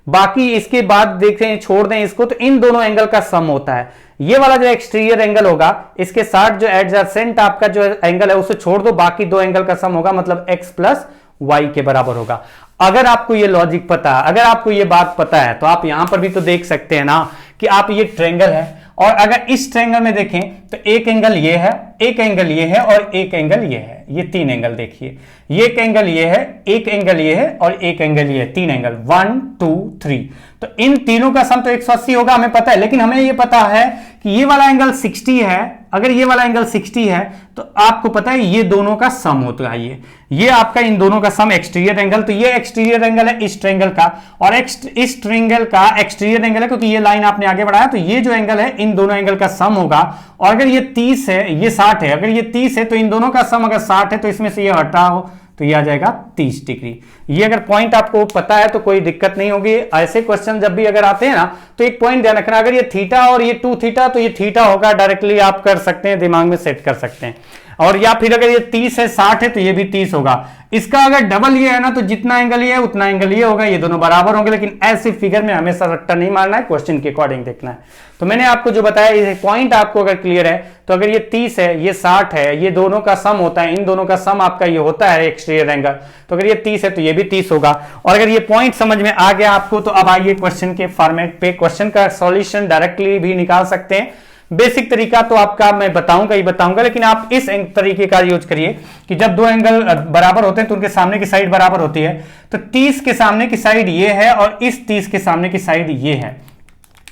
बाकी इसके बाद देखें, छोड़ दें इसको, तो इन दोनों एंगल का सम होता है। ये वाला जो एक्सटीरियर एंगल होगा, इसके साथ जो एडजेसेंट आपका जो एंगल है उसे छोड़ दो, बाकी दो एंगल का सम होगा, मतलब x प्लस वाई के बराबर होगा। अगर आपको ये लॉजिक पता है, अगर आपको ये बात पता है, तो आप यहां पर भी तो देख सकते हैं ना कि आप ये ट्रायंगल है, और अगर इस ट्रायंगल में देखें तो एक एंगल ये है, एक एंगल ये है और एक एंगल ये है। ये 3 एंगल देखिए, ये एक एंगल ये है, एक एंगल ये है और एक एंगल ये है। 3 एंगल 1 2 3। तो इन तीनों का सम तो 180 होगा, हमें पता है। लेकिन हमें ये पता है कि ये वाला एंगल 60 है। अगर ये वाला एंगल 60 है तो आपको पता है ये दोनों का सम होता है। ये आपका इन दोनों का सम एक्सटीरियर एंगल। तो ये एक्सटीरियर एंगल है इस ट्रायंगल का और इस ट्रायंगल का एक्सटीरियर एंगल है, क्योंकि ये लाइन आपने आगे बढ़ाया। तो ये जो एंगल है इन दोनों एंगल का सम होगा। और अगर ये 30 है, ये 60 है, अगर ये 30 है तो इन दोनों का सम अगर 60 है तो इसमें से ये हटा हो तो ये आ जाएगा 30 डिग्री। ये अगर पॉइंट आपको पता है तो कोई दिक्कत नहीं होगी। ऐसे क्वेश्चन जब भी अगर आते हैं ना तो एक पॉइंट ध्यान रखना, अगर ये थीटा और ये 2 थीटा तो ये थीटा होगा, डायरेक्टली आप कर सकते हैं, दिमाग में सेट कर सकते हैं। और या फिर अगर ये 30 है 60 है तो ये भी 30 होगा। इसका अगर डबल ये है ना तो जितना एंगल ये है उतना एंगल ये होगा, ये दोनों बराबर होंगे। लेकिन ऐसे फिगर में हमेशा रट्टा नहीं मारना है, क्वेश्चन के अकॉर्डिंग देखना है। तो मैंने आपको जो बताया ये पॉइंट आपको अगर क्लियर है तो अगर ये 30 है ये 60 है, ये दोनों का सम होता है, इन दोनों का सम आपका ये होता है एक्सटीरियर एंगल। तो अगर ये 30 है तो ये भी 30 होगा। और अगर ये पॉइंट समझ में आ गया आपको तो अब आइए क्वेश्चन के फॉर्मेट पे, क्वेश्चन का सॉल्यूशन डायरेक्टली भी निकाल सकते हैं। बेसिक तरीका तो आपका मैं बताऊंगा ही बताऊंगा, लेकिन आप इस तरीके का यूज करिए कि जब दो एंगल बराबर होते हैं तो उनके सामने की साइड बराबर होती है। तो 30 के सामने की साइड ये है और इस 30 के सामने की साइड ये है।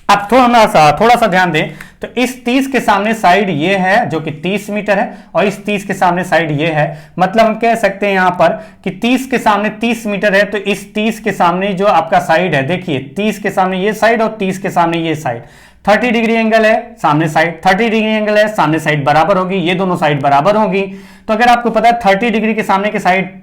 अब थोड़ा सा ध्यान दें तो इस 30 के सामने साइड ये है जो कि 30 मीटर है और इस 30 के सामने साइड ये है। मतलब हम कह सकते हैं यहां पर कि 30 के सामने 30 मीटर है तो इस 30 के सामने जो आपका साइड है, देखिए 30 के सामने ये साइड और 30 के सामने ये साइड, 30 डिग्री एंगल है सामने साइड, 30 डिग्री एंगल है सामने साइड बराबर होगी, ये दोनों साइड बराबर होगी। तो अगर आपको पता है 30 डिग्री के सामने की साइड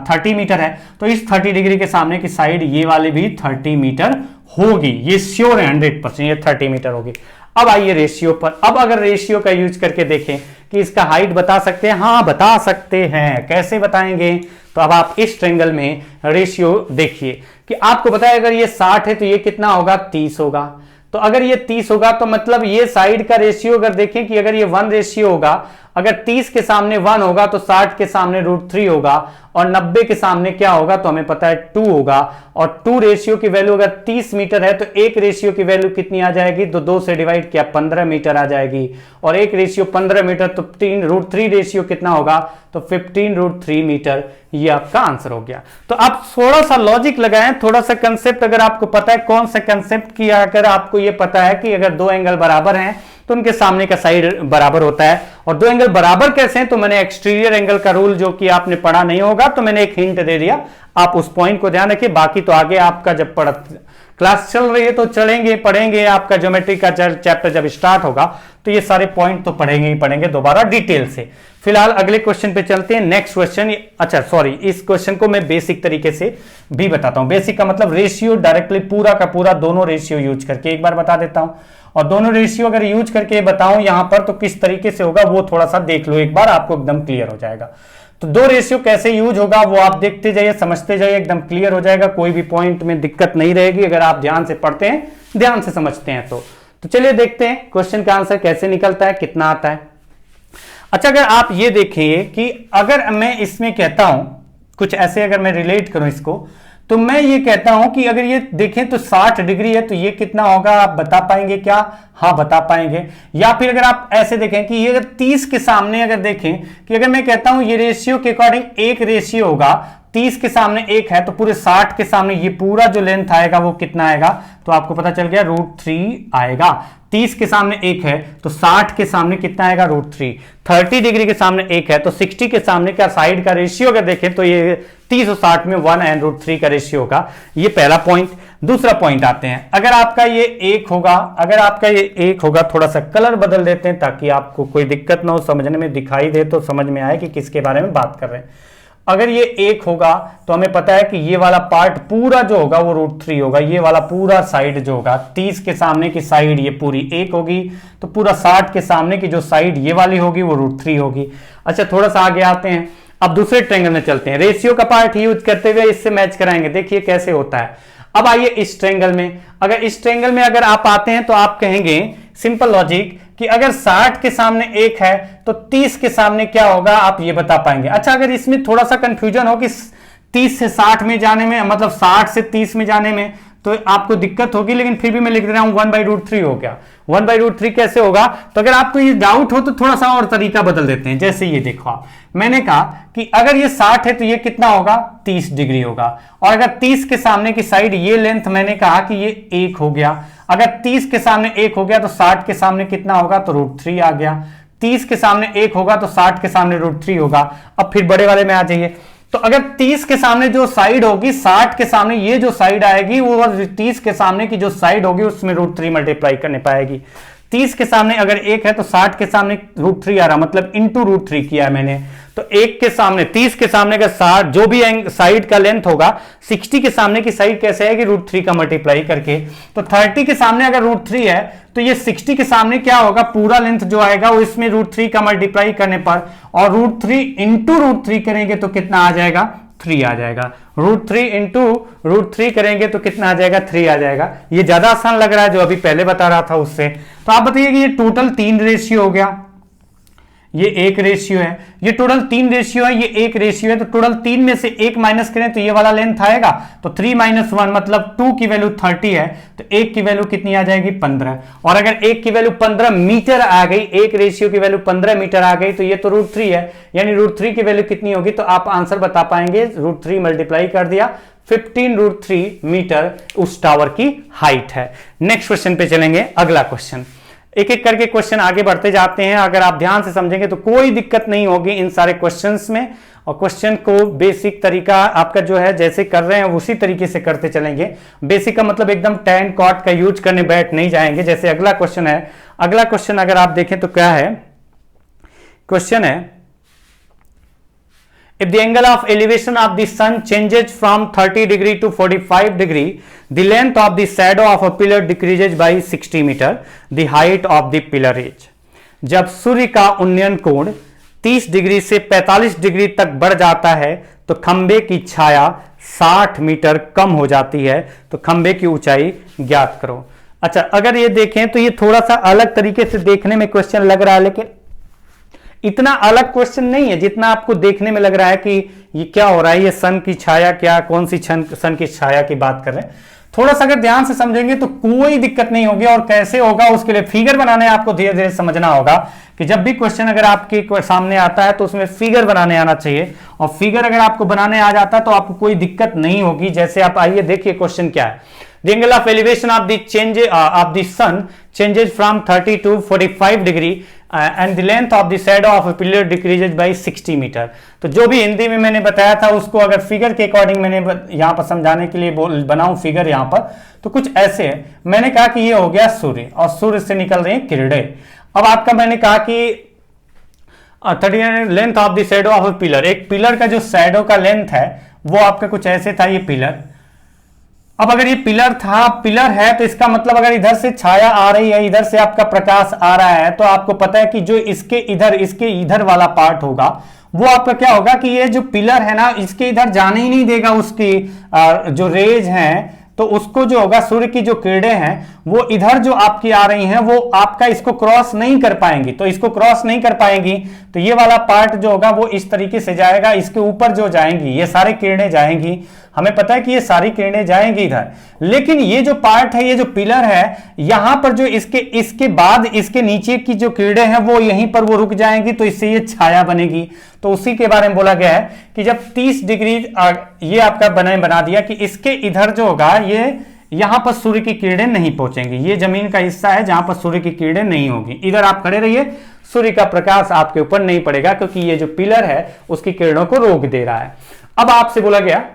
30 मीटर है तो इस 30 डिग्री के सामने की साइड ये वाली भी 30 मीटर होगी। ये श्योर है 100%, ये 30 मीटर होगी। अब आइए रेशियो पर। अब अगर रेशियो का यूज करके देखें कि इसका हाइट बता सकते हैं, हाँ बता सकते हैं। कैसे बताएंगे? तो अब आप इस ट्रायंगल में रेशियो देखिए कि आपको पता है अगर ये 60 है तो ये कितना होगा, 30 होगा। तो अगर ये 30 होगा तो मतलब ये साइड का रेशियो अगर देखें कि अगर ये 1 रेशियो होगा, अगर 30 के सामने 1 होगा तो 60 के सामने √3 होगा और 90 के सामने क्या होगा तो हमें पता है 2 होगा। और 2 रेशियो की वैल्यू अगर 30 मीटर है तो 1 रेशियो की वैल्यू कितनी आ जाएगी, तो 2 से डिवाइड किया 15 मीटर आ जाएगी। और 1 रेशियो 15 मीटर तो √3 रेशियो कितना होगा, तो 15√3 मीटर। ये आपका आंसर हो गया। तो आप थोड़ा सा लॉजिक लगाएं, थोड़ा सा कंसेप्ट अगर आपको पता है, कौन सा कंसेप्ट की अगर आपको ये पता है कि अगर दो एंगल बराबर हैं तो उनके सामने का साइड बराबर होता है। और दो एंगल बराबर कैसे हैं, तो मैंने एक्सटीरियर एंगल का रूल जो कि आपने पढ़ा नहीं होगा तो मैंने एक हिंट दे दिया, आप उस पॉइंट को ध्यान रखिए। बाकी तो आगे आपका जब क्लास चल रही है तो पढ़ेंगे आपका ज्योमेट्री का चैप्टर जब स्टार्ट होगा तो ये सारे पॉइंट तो पढ़ेंगे ही पढ़ेंगे दोबारा डिटेल से। फिलहाल अगले क्वेश्चन पे चलते हैं। नेक्स्ट क्वेश्चन, अच्छा सॉरी, इस क्वेश्चन को मैं बेसिक तरीके से भी बताता हूं। बेसिक का मतलब रेशियो डायरेक्टली पूरा का पूरा दोनों रेशियो यूज करके एक बार बता देता हूं। और दोनों रेशियो अगर यूज करके बताऊं यहां पर तो किस तरीके से होगा वो थोड़ा सा देख लो एक बार, आपको एकदम क्लियर हो जाएगा। तो दो रेशियो कैसे यूज होगा वो आप देखते जाइए, समझते जाइए, एकदम क्लियर हो जाएगा। कोई भी पॉइंट में दिक्कत नहीं रहेगी अगर आप ध्यान से पढ़ते हैं, ध्यान से समझते हैं। तो चलिए देखते हैं क्वेश्चन का आंसर कैसे निकलता है, कितना आता है। अच्छा, अगर आप ये देखिए कि अगर मैं इसमें कहता हूं कुछ ऐसे, अगर मैं रिलेट करूं इसको, तो मैं ये कहता हूं कि अगर ये देखें तो 60 डिग्री है तो ये कितना होगा, आप बता पाएंगे क्या? हाँ बता पाएंगे। या फिर अगर आप ऐसे देखें कि ये अगर 30 के सामने अगर देखें कि अगर मैं कहता हूं ये रेशियो के अकॉर्डिंग एक रेशियो होगा, 30 के सामने 1 है तो पूरे 60 के सामने ये पूरा जो लेंथ आएगा वो कितना आएगा, तो आपको पता चल गया √3 आएगा। 30 के सामने 1 है तो 60 के सामने कितना आएगा, √3। 30 डिग्री के सामने 1 है तो 60 के सामने का साइड का रेशियो अगर देखें तो ये 30 और 60 में 1 एंड √3 का रेशियो होगा। ये पहला पॉइंट। दूसरा पॉइंट आते हैं, अगर आपका ये 1 होगा, अगर आपका ये 1 होगा, थोड़ा सा कलर बदल देते हैं ताकि आपको कोई दिक्कत ना हो, समझने में दिखाई दे तो समझ में आए कि किसके बारे में बात कर रहे हैं। अगर ये 1 होगा तो हमें पता है कि ये वाला पार्ट पूरा जो होगा वो √3 होगा। ये वाला पूरा साइड जो होगा, 30 के सामने की साइड ये पूरी 1 होगी तो पूरा 60 के सामने की जो साइड ये वाली होगी वो √3 होगी। अच्छा, थोड़ा सा आगे आते हैं, अब दूसरे ट्रायंगल में चलते हैं। रेशियो का पार्ट यूज करते हुए इससे मैच कराएंगे, देखिए कैसे होता है। अब आइए इस ट्रायंगल में, अगर इस ट्रायंगल में अगर आप आते हैं तो आप कहेंगे सिंपल लॉजिक कि अगर 60 के सामने 1 है तो 30 के सामने क्या होगा, आप ये बता पाएंगे। अच्छा, अगर इसमें थोड़ा सा कंफ्यूजन हो कि 30 से 60 में जाने में, मतलब 60 से 30 में जाने में, तो आपको दिक्कत होगी, लेकिन फिर भी मैं लिख दे रहा हूं 1/√3 हो गया। 1/√3 कैसे होगा? तो अगर आपको ये डाउट हो तो थोड़ा सा और तरीका बदल देते हैं। जैसे ये देखो आप, मैंने कहा कि अगर ये 60 है तो ये कितना होगा? 30 डिग्री होगा। और अगर 30 के सामने की साइड ये लेंथ मैंने कहा कि ये 1 हो गया। अगर 30 के सामने 1 हो गया तो 60 के सामने कितना होगा? तो √3 आ गया। 30 के सामने 1 होगा तो 60 के सामने √3 होगा। अब फिर बड़े वाले में आ जाइए। तो अगर 30 के सामने जो साइड होगी, 60 के सामने ये जो साइड आएगी, वो 30 के सामने की जो साइड होगी उसमें √3 मल्टीप्लाई करने पाएगी। 30 के सामने अगर 1 है तो 60 के सामने √3 आ रहा, मतलब इंटू √3 किया है मैंने। तो 1 के सामने 30 के सामने का 60 जो भी साइड का लेंथ होगा, 60 के सामने की साइड कैसे आएगी? √3 का मल्टीप्लाई करके। तो 30 के सामने अगर √3 है तो ये 60 के सामने क्या होगा? पूरा लेंथ जो आएगा वो इसमें √3 का मल्टीप्लाई करने पर, और √3 इंटू √3 करेंगे तो कितना आ जाएगा? 3 आ जाएगा। √3 इंटू √3 करेंगे तो कितना आ जाएगा? 3 आ जाएगा। ये ज्यादा आसान लग रहा है जो अभी पहले बता रहा था उससे। तो आप बताइए कि ये टोटल 3 रेशियो हो गया, ये 1 रेशियो है, ये टोटल 3 रेशियो है, ये 1 रेशियो है। तो टोटल 3 में से 1 माइनस करें तो ये वाला लेंथ आएगा। तो 3 - 1 मतलब 2 की वैल्यू 30 है, तो 1 की वैल्यू कितनी आ जाएगी? 15। और अगर 1 की वैल्यू 15 मीटर आ गई, 1 रेशियो की वैल्यू 15 मीटर आ गई, तो ये तो √3 है, यानी √3 की वैल्यू कितनी होगी? तो आप आंसर बता पाएंगे, √3 मल्टीप्लाई कर दिया, 15√3 मीटर उस टावर की हाइट है। नेक्स्ट क्वेश्चन पे चलेंगे। अगला क्वेश्चन, एक एक करके क्वेश्चन आगे बढ़ते जाते हैं। अगर आप ध्यान से समझेंगे तो कोई दिक्कत नहीं होगी इन सारे क्वेश्चंस में। और क्वेश्चन को बेसिक तरीका आपका जो है जैसे कर रहे हैं उसी तरीके से करते चलेंगे। बेसिक का मतलब एकदम tan cot का यूज करने बैठ नहीं जाएंगे। जैसे अगला क्वेश्चन है, अगला क्वेश्चन अगर आप देखें तो क्या है? क्वेश्चन है, if the angle of elevation of the sun changes from 30 degree to 45 degree, the length of the shadow of a pillar decreases by 60 meter, the height of the pillar is। जब सूर्य का उन्नयन कोण 30 degree से 45 degree तक बढ़ जाता है तो खंबे की छाया 60 मीटर कम हो जाती है, तो खंबे की ऊंचाई ज्ञात करो। अच्छा, अगर ये देखें तो ये थोड़ा सा अलग तरीके से देखने में क्वेश्चन लग रहा है, लेकिन इतना अलग क्वेश्चन नहीं है जितना आपको देखने में लग रहा है कि ये क्या हो रहा है, ये सन की छाया, क्या कौन सी सन की छाया की बात कर रहे हैं। थोड़ा सा अगर ध्यान से समझेंगे तो कोई दिक्कत नहीं होगी। और कैसे होगा उसके लिए फिगर बनाने आपको धीरे धीरे समझना होगा कि जब भी क्वेश्चन अगर आपके सामने आता है तो उसमें फिगर बनाने आना चाहिए। और फिगर अगर आपको बनाने आ जाता है तो आपको कोई दिक्कत नहीं होगी। जैसे आप आइए देखिए क्वेश्चन क्या है। The angle of elevation of the sun changes from 30 to 45 degree and the length of the shadow of a pillar decreases by 60 meter। तो जो भी हिंदी में मैंने बताया था उसको अगर फिगर के अकॉर्डिंग मैंने यहाँ पर समझाने के लिए बनाऊं फिगर यहाँ पर, तो कुछ ऐसे है। मैंने कहा कि ये हो गया सूर्य और सूर्य से निकल रही किरणें। अब आपका मैंने कहा कि 30 length of the shadow of A pillar, एक पिलर का जो शैडो का लेंथ है वो आपका कुछ ऐसे था, ये पिलर। अब अगर ये पिलर था, पिलर है, तो इसका मतलब अगर इधर से छाया आ रही है, इधर से आपका प्रकाश आ रहा है, तो आपको पता है कि जो इसके इधर वाला पार्ट होगा वो आपका क्या होगा कि ये जो पिलर है ना, इसके इधर जाने ही नहीं देगा उसकी जो रेज हैं। तो उसको जो होगा, सूर्य की जो किरणें हैं वो इधर जो आपकी आ रही हैं वो आपका इसको क्रॉस नहीं कर पाएंगी। तो इसको क्रॉस नहीं कर पाएंगी तो ये वाला पार्ट जो होगा वो इस तरीके से जाएगा। इसके ऊपर जो जाएंगी ये सारी किरणें जाएंगी, हमें पता है कि ये सारी किरणें जाएंगी इधर। लेकिन ये जो पार्ट है, ये जो पिलर है, यहां पर जो इसके बाद इसके नीचे की जो किरणें हैं वो यहीं पर वो रुक जाएंगी, तो इससे ये छाया बनेगी। तो उसी के बारे में बोला गया है कि जब 30 डिग्री ये आपका बना दिया कि इसके इधर जो होगा ये यहां पर सूर्य की किरणें नहीं पहुंचेंगी। ये जमीन का हिस्सा है जहां पर सूर्य की किरणें नहीं होगी। इधर आप खड़े रहिए, सूर्य का प्रकाश आपके ऊपर नहीं पड़ेगा क्योंकि ये जो पिलर है उसकी किरणों को रोक दे रहा है। अब आपसे बोला गया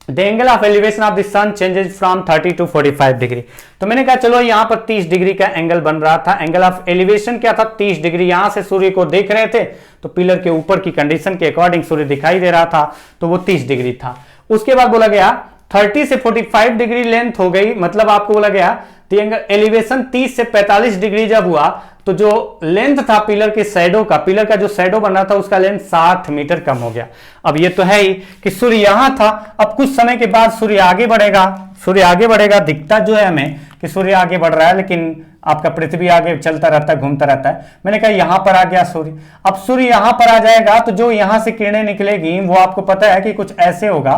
The angle of elevation of the sun changes from 30 to 45 degree. तो मैंने कहा चलो यहां पर 30 डिग्री का एंगल बन रहा था। एंगल ऑफ एलिवेशन क्या था? 30 डिग्री। यहां से सूर्य को देख रहे थे तो पिलर के ऊपर की कंडीशन के अकॉर्डिंग सूर्य दिखाई दे रहा था, तो वो 30 डिग्री था। उसके बाद बोला गया 30 से 45 डिग्री लेंथ हो गई, मतलब आपको बोला गया एलिवेशन 30 से 45 डिग्री जब हुआ तो जो लेंथ था पिलर के शैडो का, पिलर का जो शैडो बन रहा था उसका लेंथ 60 मीटर कम हो गया। अब ये तो है ही कि सूर्य यहां था, अब कुछ समय के बाद सूर्य आगे बढ़ेगा, सूर्य आगे बढ़ेगा। दिखता जो है हमें कि सूर्य आगे बढ़ रहा है, लेकिन आपका पृथ्वी आगे चलता रहता है, घूमता रहता है। मैंने कहा यहां पर आ गया सूर्य। अब सूर्य यहां पर आ जाएगा तो जो यहां से किरणें निकलेगी वो आपको पता है कि कुछ ऐसे होगा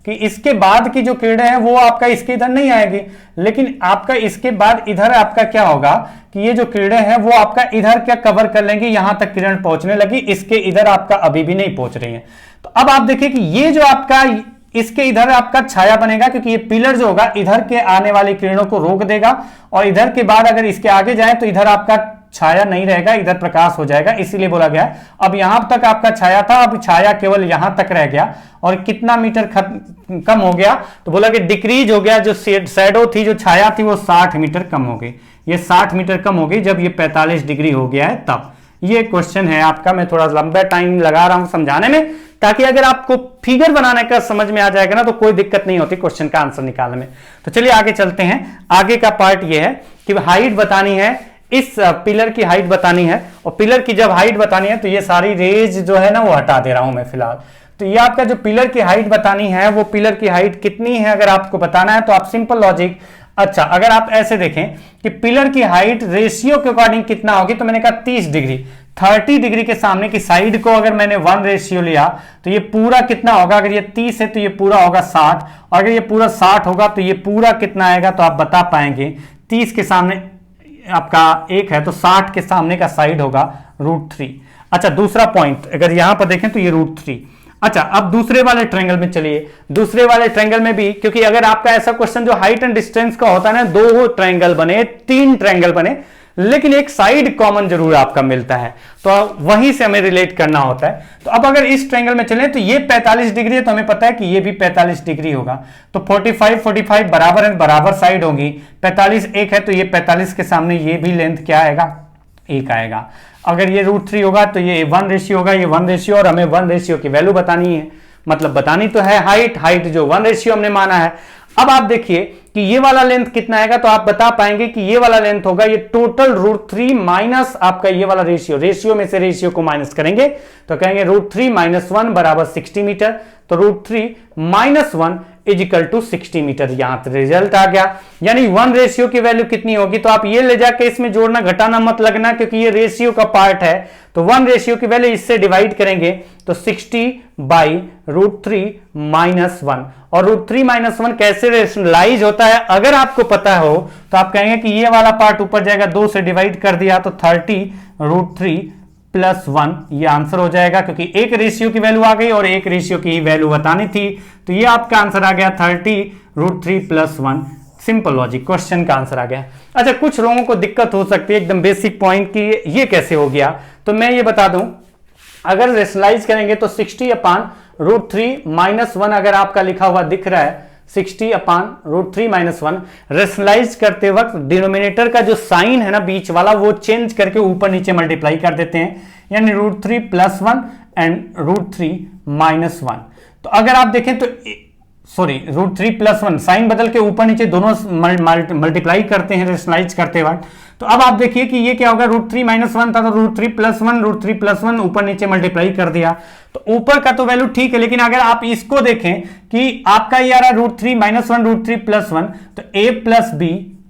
कि इसके बाद की जो किरणें हैं वो आपका इसके इधर नहीं आएगी, लेकिन आपका इसके बाद इधर आपका क्या होगा कि ये जो किरणें हैं वो आपका इधर क्या कवर कर लेंगे, यहां तक किरण पहुंचने लगी, इसके इधर आपका अभी भी नहीं पहुंच रही है। तो अब आप देखिए कि ये जो आपका इसके इधर आपका छाया बनेगा, क्योंकि ये पिलर जो होगा इधर के आने वाली किरणों को रोक देगा, और इधर के बाद अगर इसके आगे जाए तो इधर आपका छाया नहीं रहेगा, इधर प्रकाश हो जाएगा, इसीलिए बोला गया। अब यहां तक आपका छाया था, अब छाया केवल यहां तक रह गया, और कितना मीटर कम हो गया, तो बोला कि डिक्रीज हो गया, जो शैडो थी, जो छाया थी, वो 60 मीटर कम हो गई। ये 60 मीटर कम हो गई जब ये 45 डिग्री हो गया है तब। ये क्वेश्चन है आपका, मैं थोड़ा लंबा टाइम लगा रहा हूं समझाने में, ताकि अगर आपको फिगर बनाने का समझ में आ जाएगा ना तो कोई दिक्कत नहीं होती क्वेश्चन का आंसर निकालने में। तो चलिए आगे चलते हैं। आगे का पार्ट ये है कि हाइट बतानी है, इस पिलर की हाइट बतानी है, और पिलर की जब हाइट बतानी है तो ये सारी रेज जो है ना वो हटा दे रहा हूं मैं फिलहाल। तो ये आपका जो पिलर की हाइट बतानी है, वो पिलर की हाइट कितनी है अगर आपको बताना है तो आप सिंपल लॉजिक, अच्छा अगर आप ऐसे देखें कि पिलर की हाइट रेशियो के अकॉर्डिंग कितना होगी, तो मैंने कहा 30 डिग्री, 30 डिग्री के सामने की साइड को अगर मैंने 1 रेशियो लिया तो ये पूरा कितना होगा, अगर ये 30 है तो ये पूरा होगा 60, और अगर ये पूरा 60 होगा तो ये पूरा कितना आएगा, तो आप बता पाएंगे 30 के सामने आपका 1 है तो 60 के सामने का साइड होगा √3। अच्छा दूसरा पॉइंट अगर यहां पर देखें तो ये √3। अच्छा अब दूसरे वाले ट्रायंगल में चलिए, दूसरे वाले ट्रायंगल में भी, क्योंकि अगर आपका ऐसा क्वेश्चन जो हाइट एंड डिस्टेंस का होता है ना, 2 ट्रायंगल बने, 3 ट्रायंगल बने, लेकिन एक साइड कॉमन जरूर आपका मिलता है, तो वहीं से हमें रिलेट करना होता है। तो अब अगर इस ट्रायंगल में चलें तो ये 45 डिग्री है, तो हमें पता है कि ये भी 45 डिग्री होगा, तो 45 बराबर है, बराबर साइड होगी, 45 1 है तो ये 45 के सामने ये भी लेंथ क्या आएगा, 1 आएगा। अगर ये √3 होगा तो ये 1 रेशियो होगा, ये 1 रेशियो, और हमें 1 रेशियो की वैल्यू बतानी है, मतलब बतानी तो है हाइट जो 1 रेशियो हमने माना है। अब आप देखिए कि ये वाला लेंथ कितना आएगा, तो आप बता पाएंगे कि ये वाला लेंथ होगा ये टोटल √3 माइनस आपका ये वाला रेशियो में से रेशियो को माइनस करेंगे तो कहेंगे √3 - 1 बराबर 60 मीटर, तो √3 - 1 = 60 मीटर, यहां पर रिजल्ट आ गया। यानी 1 रेशियो की वैल्यू कितनी होगी, तो आप ये ले जाके इसमें जोड़ना घटाना मत लगना, क्योंकि ये रेशियो का पार्ट है, तो 1 रेशियो की वैल्यू इससे डिवाइड करेंगे तो 60/√3 - 1, और √3 - 1 कैसे रेशनलाइज होता है अगर आपको पता हो तो आप कहेंगे कि ये वाला पार्ट ऊपर जाएगा, 2 से डिवाइड कर दिया तो 30√3 + 1 ये आंसर हो जाएगा, क्योंकि एक रेशियो की वैल्यू आ गई और एक रेशियो की वैल्यू बतानी थी, तो ये आपका आंसर आ गया 30√3 + 1। सिंपल लॉजिक, क्वेश्चन का आंसर आ गया। अच्छा कुछ लोगों को दिक्कत हो सकती है एकदम बेसिक पॉइंट की, ये कैसे हो गया, तो मैं ये बता दूं, अगर रेशनलाइज करेंगे तो 60/√3 - 1 अगर आपका लिखा हुआ दिख रहा है 60/√3 - 1, रेशनलाइज करते वक्त डिनोमिनेटर का जो साइन है ना बीच वाला वो चेंज करके ऊपर नीचे मल्टीप्लाई कर देते हैं, यानी √3 + 1 एंड √3 - 1। तो अगर आप देखें तो √3 + 1 साइन बदल के ऊपर नीचे दोनों मल्टीप्लाई करते हैं रेशनलाइज करते वक्त, तो अब आप देखिए कि ये क्या होगा, √3 - 1 था तो √3 + 1, √3 + 1 ऊपर नीचे मल्टीप्लाई कर दिया, तो ऊपर का तो वैल्यू ठीक है, लेकिन अगर आप इसको देखें कि आपका ये आ रहा है √3 - 1 √3 + 1, तो a + b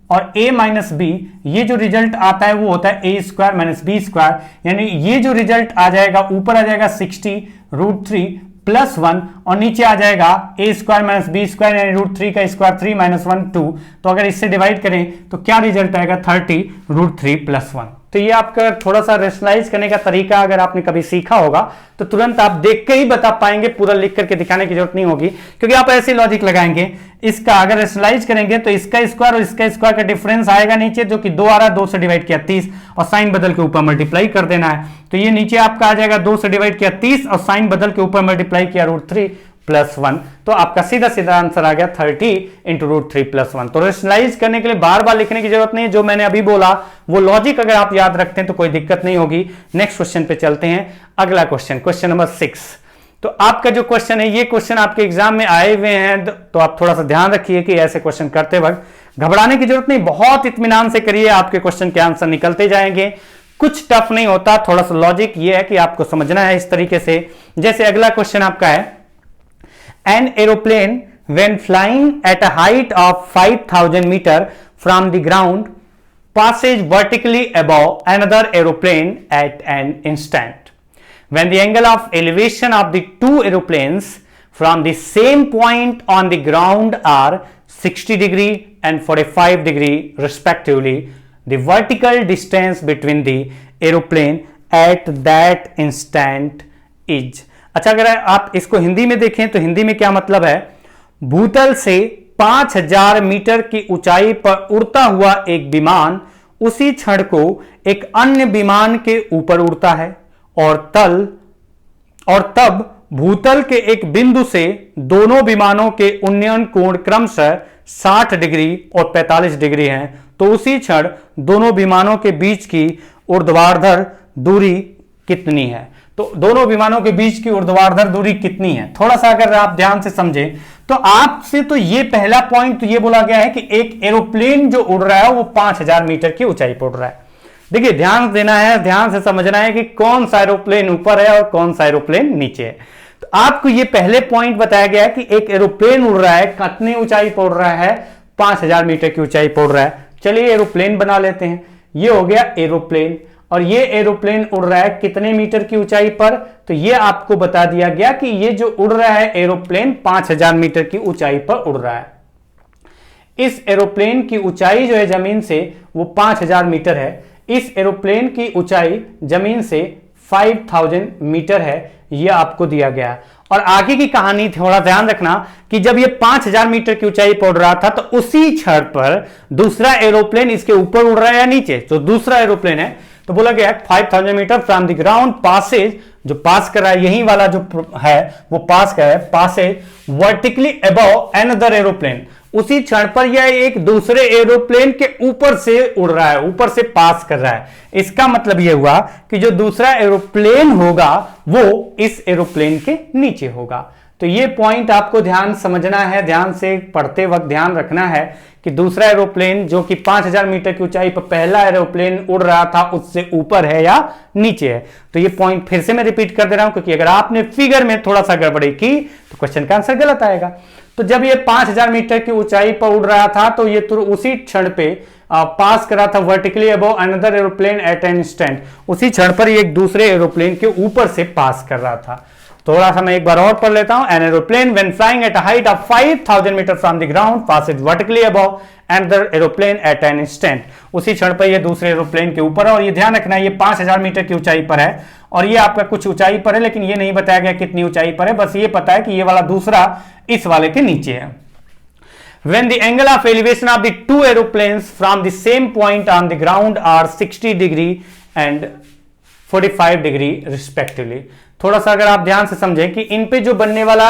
और a - b ये जो रिजल्ट आता है वो होता है a² - b², यानी ये जो रिजल्ट आ जाएगा ऊपर आ जाएगा 60√3 + 1 और नीचे आ जाएगा a² - b², यानी √3 का स्क्वायर 3 - 1 2, तो अगर इससे डिवाइड करें तो क्या रिजल्ट आएगा 30√3 + 1। तो ये आपका थोड़ा सा रेशनलाइज करने का तरीका अगर आपने कभी सीखा होगा तो तुरंत आप देख के ही बता पाएंगे, पूरा लिख करके दिखाने की जरूरत नहीं होगी, क्योंकि आप ऐसे लॉजिक लगाएंगे, इसका अगर रेशनलाइज करेंगे तो इसका स्क्वायर और इसका स्क्वायर का डिफरेंस आएगा नीचे, जो कि 2 आ रहा है, 2 से डिवाइड किया 30 और साइन बदल के ऊपर मल्टीप्लाई कर देना है, तो ये नीचे आपका आ जाएगा 2 से डिवाइड किया 30 और साइन बदल के ऊपर मल्टीप्लाई किया √3 + 1, तो आपका सीधा सीधा आंसर आ गया 30 × √3 + 1। तो रेशनलाइज करने के लिए बार बार लिखने की जरूरत नहीं है, जो मैंने अभी बोला वो लॉजिक अगर आप याद रखते हैं तो कोई दिक्कत नहीं होगी। नेक्स्ट क्वेश्चन पे चलते हैं, अगला क्वेश्चन, क्वेश्चन नंबर 6। तो आपका जो क्वेश्चन है ये क्वेश्चन आपके एग्जाम में आए हुए हैं, तो आप थोड़ा सा ध्यान रखिए कि ऐसे क्वेश्चन करते वक्त घबराने की जरूरत नहीं, बहुत इत्मीनान से करिए, आपके क्वेश्चन के आंसर निकलते जाएंगे, कुछ टफ नहीं होता, थोड़ा सा लॉजिक ये है कि आपको समझना है इस तरीके से। जैसे अगला क्वेश्चन आपका है, an aeroplane when flying at a height of 5000 meter from the ground passes vertically above another aeroplane at an instant when the angle of elevation of the two aeroplanes from the same point on the ground are 60 degree and 45 degree respectively. The vertical distance between the aeroplane at that instant is. अच्छा, अगर आप इसको हिंदी में देखें तो हिंदी में क्या मतलब है, भूतल से 5000 मीटर की ऊंचाई पर उड़ता हुआ एक विमान उसी क्षण को एक अन्य विमान के ऊपर उड़ता है और तब भूतल के एक बिंदु से दोनों विमानों के उन्नयन कोण क्रमशः 60 डिग्री और 45 डिग्री हैं, तो उसी क्षण दोनों विमानों के बीच की ऊर्ध्वाधर दूरी कितनी है। तो दोनों विमानों के बीच की ऊर्ध्वाधर दूरी कितनी है, थोड़ा सा अगर आप ध्यान से समझें तो आपसे तो ये पहला पॉइंट तो ये बोला गया है कि एक एरोप्लेन जो उड़ रहा है वो 5000 मीटर की ऊंचाई पर उड़ रहा है। देखिए, ध्यान देना है, ध्यान से समझना है कि कौन सा एरोप्लेन ऊपर है और कौन सा एरोप्लेन नीचे है। तो आपको ये पहले पॉइंट बताया गया है कि एक एरोप्लेन उड़ रहा है, कितनी ऊंचाई पर उड़ रहा है, 5000 मीटर की ऊंचाई पर उड़ रहा है। चलिए एरोप्लेन बना लेते हैं, ये हो गया एरोप्लेन, और ये एरोप्लेन उड़ रहा है कितने मीटर की ऊंचाई पर, तो ये आपको बता दिया गया कि ये जो उड़ रहा है एरोप्लेन 5000 मीटर की ऊंचाई पर उड़ रहा है। इस एरोप्लेन की ऊंचाई जो है जमीन से वो 5000 मीटर है। इस एरोप्लेन की ऊंचाई जमीन से 5000 मीटर है, यह आपको दिया गया। और आगे की कहानी थोड़ा ध्यान रखना कि जब ये 5000 मीटर की ऊंचाई पर उड़ रहा था तो उसी क्षण पर दूसरा एरोप्लेन इसके ऊपर उड़ रहा है या नीचे, तो दूसरा एरोप्लेन है, तो बोला गया 5000 metre from the ground passes, जो पास कर रहा है, यही वाला जो है वो पास कर रहा है, passes vertically above another aeroplane, उसी क्षण पर यह एक दूसरे एरोप्लेन के ऊपर से उड़ रहा है, ऊपर से पास कर रहा है। इसका मतलब यह हुआ कि जो दूसरा एरोप्लेन होगा वो इस एरोप्लेन के नीचे होगा। तो ये पॉइंट आपको ध्यान समझना है, ध्यान से पढ़ते वक्त ध्यान रखना है कि दूसरा एरोप्लेन जो कि 5000 मीटर की ऊंचाई पर पहला एरोप्लेन उड़ रहा था उससे ऊपर है या नीचे है। तो ये पॉइंट फिर से मैं रिपीट कर दे रहा हूं, क्योंकि अगर आपने फिगर में थोड़ा सा गड़बड़ी की तो क्वेश्चन का आंसर गलत आएगा। तो जब ये 5000 मीटर की ऊंचाई पर उड़ रहा था तो ये उसी क्षण पे पास कर रहा था vertically above another aeroplane at an instant, उसी क्षण पर ये एक दूसरे एरोप्लेन के ऊपर से पास कर रहा था। थोड़ा सा मैं एक बार और पढ़ लेता हूं। An aeroplane when flying at a height of 5000 metre from the ground passes vertically above another aeroplane at an instant, उसी क्षण पर ये दूसरे एरोप्लेन के ऊपर है। और ये ध्यान रखना है ये 5000 मीटर की ऊंचाई पर है और ये आपका कुछ ऊंचाई पर है, लेकिन ये नहीं बताया गया कितनी ऊंचाई पर है, बस ये पता है कि ये वाला दूसरा इस वाले के नीचे है। When the angle of elevation of the two aeroplanes from the same point on the ground are 60 degree and 45 degree respectively. थोड़ा सा अगर आप ध्यान से समझें कि इन पे जो बनने वाला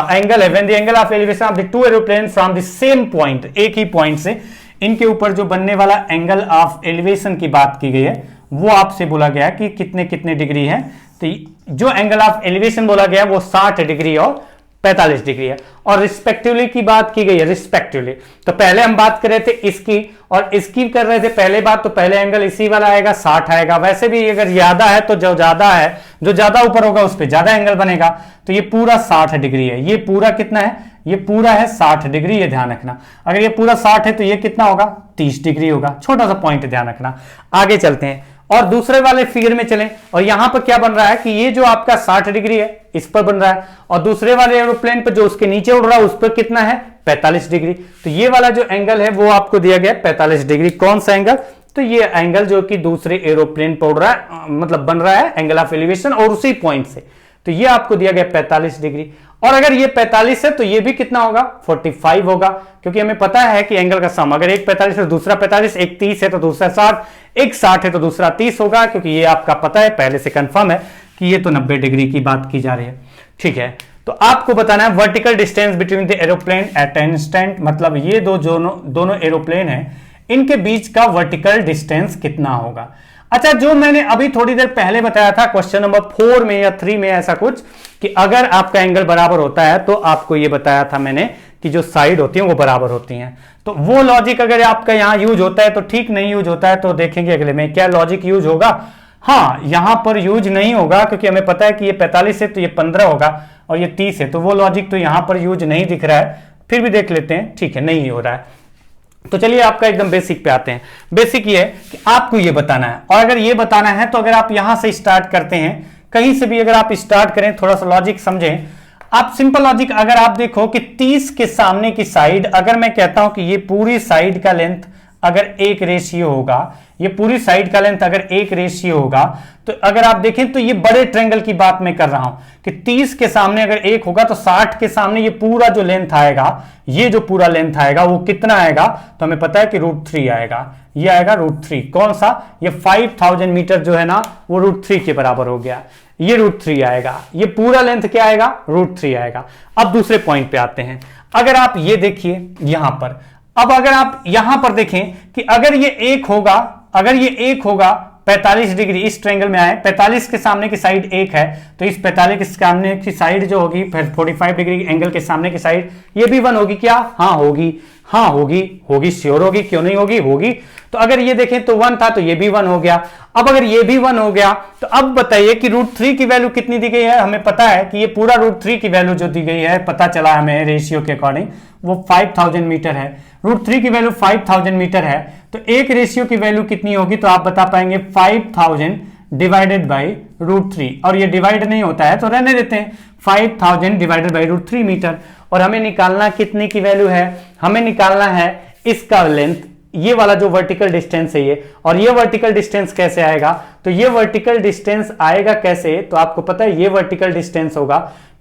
एंगल है, when the angle of elevation of the two aeroplanes from the same point, एक ही पॉइंट से इनके ऊपर जो बनने वाला एंगल ऑफ एलिवेशन की बात की गई है वो आपसे बोला गया कि कितने कितने डिग्री है। तो जो एंगल ऑफ एलिवेशन बोला गया वो 60 डिग्री और 45 डिग्री है। और रिस्पेक्टिवली की बात की गई है, रिस्पेक्टिवली। तो पहले हम बात कर रहे थे इसकी और इसकी कर रहे थे पहले बात, तो पहले एंगल इसी वाला आएगा, 60 आएगा। वैसे भी अगर ज्यादा है तो जो ज्यादा है, जो ज्यादा ऊपर होगा उस पर ज्यादा एंगल बनेगा। तो ये पूरा 60 डिग्री है। ये पूरा कितना है, ये पूरा है 60 डिग्री, ये ध्यान रखना। अगर ये पूरा 60 है तो ये कितना होगा, 30 डिग्री होगा। छोटा सा पॉइंट ध्यान रखना। आगे चलते हैं और दूसरे वाले फिगर में चलें और यहां पर क्या बन रहा है कि ये जो आपका 60 डिग्री है इस पर बन रहा है और दूसरे वाले एरोप्लेन पर जो उसके नीचे उड़ रहा है उस पर कितना है, 45 डिग्री। तो ये वाला जो एंगल है वो आपको दिया गया 45 डिग्री। कौन सा एंगल, तो ये एंगल जो कि दूसरे एरोप्लेन पर उड़ रहा है, मतलब बन रहा है एंगल ऑफ एलिवेशन और उसी पॉइंट से, तो ये आपको दिया गया 45 डिग्री। और अगर ये 45 है तो ये भी कितना होगा, 45 होगा, क्योंकि हमें पता है कि एंगल का सम अगर एक 45 है तो दूसरा 45, एक 30 है तो दूसरा 60, एक 60 है तो दूसरा 30 होगा, क्योंकि ये आपका पता है पहले से कंफर्म है कि ये तो 90 डिग्री की बात की जा रही है। ठीक है, तो आपको बताना है vertical distance between the aeroplane at an instant, मतलब ये दोनों एरोप्लेन है इनके बीच का वर्टिकल डिस्टेंस कितना होगा। अच्छा, जो मैंने अभी थोड़ी देर पहले बताया था क्वेश्चन नंबर 4 में या 3 में ऐसा कुछ कि अगर आपका एंगल बराबर होता है तो आपको ये बताया था मैंने कि जो साइड होती है वो बराबर होती हैं। तो वो लॉजिक अगर आपका यहां यूज होता है तो ठीक, नहीं यूज होता है तो देखेंगे अगले में क्या लॉजिक यूज होगा। हाँ, यहां पर यूज नहीं होगा क्योंकि हमें पता है कि ये 45 है तो ये 15 होगा और ये 30 है, तो वो लॉजिक तो यहां पर यूज नहीं दिख रहा है। फिर भी देख लेते हैं, ठीक है, नहीं हो रहा है। तो चलिए आपका एकदम बेसिक पे आते हैं। बेसिक ये है कि आपको ये बताना है, और अगर ये बताना है तो अगर आप यहां से स्टार्ट करते हैं, कहीं से भी अगर आप स्टार्ट करें, थोड़ा सा लॉजिक समझें। आप सिंपल लॉजिक, अगर आप देखो कि 30 के सामने की साइड, अगर मैं कहता हूं कि ये पूरी साइड का लेंथ अगर एक रेशियो होगा, ये पूरी साइड का लेंथ अगर एक रेशियो होगा, तो अगर आप देखें तो ये बड़े ट्रायंगल की बात मैं कर रहा हूं कि 30 के सामने अगर एक होगा तो 60 के सामने ये पूरा जो लेंथ आएगा, ये जो पूरा लेंथ आएगा वो कितना आएगा, तो हमें पता है कि √3 आएगा। ये आएगा √3। कौन सा? ये 5000 मीटर जो है ना वो √3 के बराबर हो गया, ये √3 आएगा। ये पूरा लेंथ क्या आएगा? √3 आएगा। अब दूसरे पॉइंट पे आते हैं। अगर आप ये देखिए यहां पर, अब अगर आप यहां पर देखें कि अगर ये एक होगा, अगर ये एक होगा 45 डिग्री इस ट्रायंगल में आए, 45 के सामने की साइड एक है, तो इस 45 के सामने की साइड जो होगी, फिर 45 डिग्री एंगल के सामने की साइड ये भी 1 होगी क्या? हाँ होगी, हाँ होगी, होगी, श्योर होगी, क्यों नहीं होगी? होगी। तो अगर ये देखें तो 1 था तो ये भी 1 हो गया। अब अगर ये भी 1 हो गया तो अब बताइए कि √3 की वैल्यू कितनी दी गई है? हमें पता है कि ये पूरा √3 की वैल्यू जो दी गई है, पता चला हमें रेशियो के अकॉर्डिंग, वो 5000 मीटर है। √3 की वैल्यू 5000 मीटर है, तो एक रेशियो की वैल्यू कितनी होगी? तो आप बता पाएंगे 5000 डिवाइडेड बाई √3, और ये डिवाइड नहीं होता है तो रहने देते हैं, 5000 डिवाइडेड बाई √3 मीटर। और हमें निकालना कितने की वैल्यू है? हमें निकालना है इसका लेंथ, ये वाला जो वर्टिकल डिस्टेंस है ये, और ये वर्टिकल डिस्टेंस कैसे आएगा? तो ये वर्टिकल डिस्टेंस आएगा कैसे? तो आपको पता है ये वर्टिकल डिस्टेंस होगा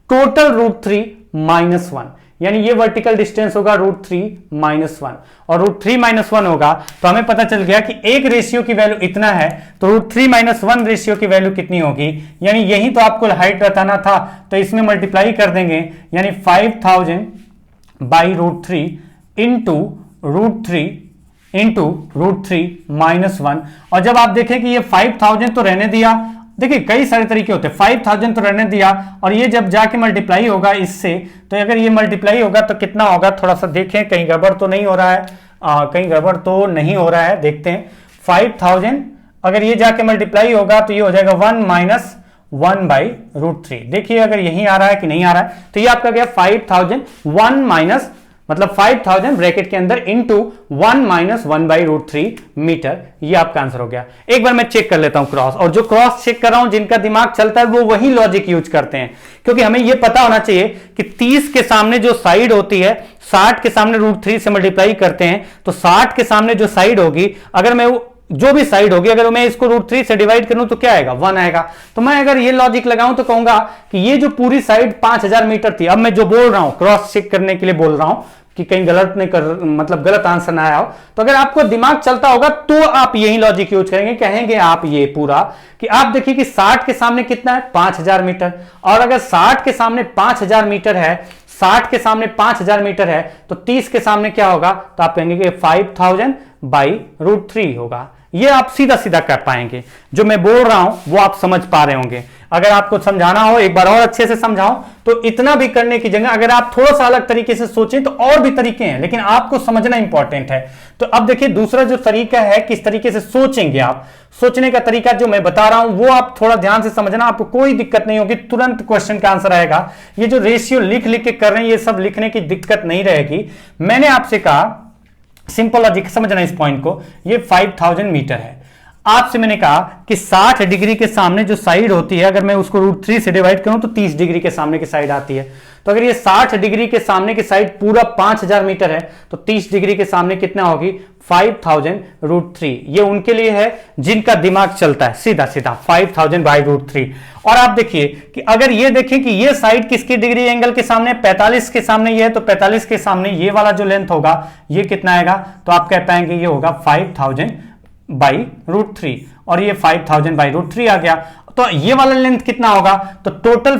टोटल √3 - 1, यानी ये वर्टिकल डिस्टेंस होगा √3 - 1, और √3 - 1 होगा तो हमें पता चल गया कि एक रेशियो की वैल्यू इतना है, तो √3 - 1 रेशियो की वैल्यू कितनी होगी? यानी यही तो आपको हाइट बताना था, तो इसमें मल्टीप्लाई कर देंगे, यानी 5000 बाई √3 इंटू √3 इंटू √3 - 1। और जब आप देखें कि ये 5000 तो रहने दिया, देखिए कई सारे तरीके होते हैं, 5000 तो रहने दिया, और ये जब जाके मल्टीप्लाई होगा इससे, तो अगर ये मल्टीप्लाई होगा तो कितना होगा? थोड़ा सा देखें कहीं गड़बड़ तो नहीं हो रहा है, कहीं गड़बड़ तो नहीं हो रहा है, देखते हैं। 5000 अगर ये जाके मल्टीप्लाई होगा तो ये हो जाएगा 1 - 1 बाई √3। देखिए अगर यही आ रहा है कि नहीं आ रहा है, तो ये आपका गया 5000 1 माइनस, मतलब 5000 ब्रैकेट के अंदर इंटू 1 - 1 बाई √3 मीटर, ये आपका आंसर हो गया। एक बार मैं चेक कर लेता हूं क्रॉस, और जो क्रॉस चेक कर रहा हूं जिनका दिमाग चलता है वो वही लॉजिक यूज करते हैं, क्योंकि हमें यह पता होना चाहिए कि 30 के सामने जो साइड होती है, 60 के सामने √3 से मल्टीप्लाई करते हैं, तो 60 के सामने जो साइड होगी, अगर मैं जो भी साइड होगी अगर मैं इसको √3 से डिवाइड करूं तो क्या आएगा? 1 आएगा। तो मैं अगर ये लॉजिक लगाऊं तो कहूंगा कि ये जो पूरी साइड 5000 मीटर थी, अब मैं जो बोल रहा हूं क्रॉस चेक करने के लिए बोल रहा हूं कि कहीं गलत नहीं कर, मतलब गलत आंसर ना आया हो, तो अगर आपको दिमाग चलता होगा तो आप यही लॉजिक यूज करेंगे, कहेंगे आप ये पूरा कि आप देखिए कि 60 के सामने कितना है? 5000 मीटर, और अगर 60 के सामने 5000 मीटर है, 60 के सामने 5000 मीटर है, तो 30 के सामने क्या होगा? तो आप कहेंगे कि 5000 बाई √3 होगा। ये आप सीधा सीधा कर पाएंगे, जो मैं बोल रहा हूं वो आप समझ पा रहे होंगे। अगर आपको समझाना हो एक बार और अच्छे से समझाऊं तो इतना भी करने की जगह अगर आप थोड़ा सा अलग तरीके से सोचें तो और भी तरीके हैं, लेकिन आपको समझना इंपॉर्टेंट है। तो अब देखिए दूसरा जो तरीका है, किस तरीके से सोचेंगे आप, सोचने का तरीका जो मैं बता रहा हूं वो आप थोड़ा ध्यान से समझना, आपको कोई दिक्कत नहीं होगी, तुरंत क्वेश्चन का आंसर आएगा। ये जो रेशियो लिख लिख के कर रहे हैं ये सब लिखने की दिक्कत नहीं रहेगी। मैंने आपसे कहा सिंपल लॉजिक समझना इस पॉइंट को, ये 5000 मीटर है, आपसे मैंने कहा कि 60 डिग्री के सामने जो साइड होती है, अगर मैं उसको √3 से डिवाइड करूं तो 30 डिग्री के सामने की साइड आती है। तो अगर ये 60 डिग्री के सामने की साइड पूरा 5000 मीटर है, तो 30 डिग्री के सामने कितना होगी? 5000 √3। ये उनके लिए है जिनका दिमाग चलता है सीधा सीधा, 5000 बाई √3। और आप देखिए कि अगर ये देखें कि ये साइड किसकी डिग्री एंगल के सामने? 45 के सामने ये है, तो 45 के सामने ये वाला जो लेंथ होगा ये कितना आएगा? तो आप कह पाएंगे ये होगा 5000 बाई √3, और ये 5000 बाई √3 आ गया। तो ये वाला लेंथ कितना होगा? तो टोटल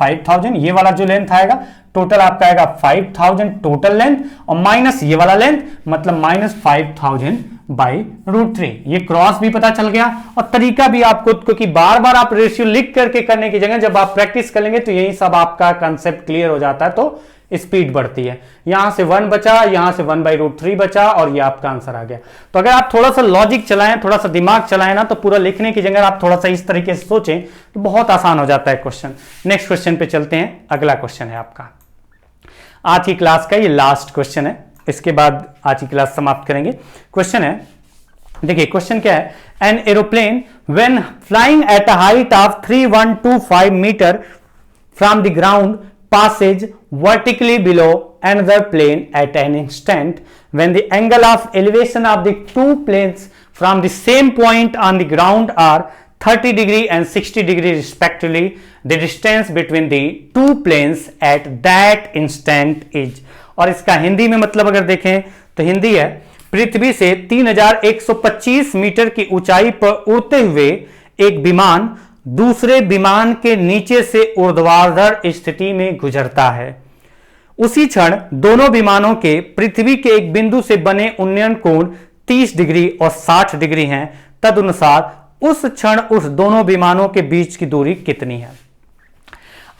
5000 ये वाला जो लेंथ आएगा टोटल आपका आएगा 5000 टोटल लेंथ, और माइनस ये वाला लेंथ मतलब -5000 बाई √3। ये क्रॉस भी पता चल गया, और तरीका भी आपको, क्योंकि बार बार आप रेशियो लिख करके करने की जगह जब आप प्रैक्टिस कर लेंगे तो यही सब आपका कंसेप्ट क्लियर हो जाता है, तो स्पीड बढ़ती है। यहां से 1 बचा, यहां से 1 बाई √3 बचा, और ये आपका आंसर आ गया। तो अगर आप थोड़ा सा लॉजिक चलाएं, थोड़ा सा दिमाग चलाएं ना, तो पूरा लिखने की जगह आप थोड़ा सा इस तरीके से सोचें तो बहुत आसान हो जाता है क्वेश्चन। नेक्स्ट क्वेश्चन पे चलते हैं। अगला क्वेश्चन है आपका आज की क्लास का, ये लास्ट क्वेश्चन है, इसके बाद आज की क्लास समाप्त करेंगे। क्वेश्चन है, देखिए क्वेश्चन क्या है? An aeroplane when flying at a height of 3125 metre from the ground passes vertically below another plane at an instant when the angle of elevation of the two planes from the same point on the ground are 30 degree and 60 degree respectively. The distance between the two planes at that instant is. और इसका हिंदी में मतलब अगर देखें तो हिंदी है, पृथ्वी से 3125 metre की ऊंचाई पर उड़ते हुए एक विमान दूसरे विमान के नीचे से ऊर्ध्वाधर स्थिति में गुजरता है। उसी क्षण दोनों विमानों के पृथ्वी के एक बिंदु से बने उन्नयन कोण 30 डिग्री और 60 डिग्री हैं। तदनुसार उस क्षण उस दोनों विमानों के बीच की दूरी कितनी है।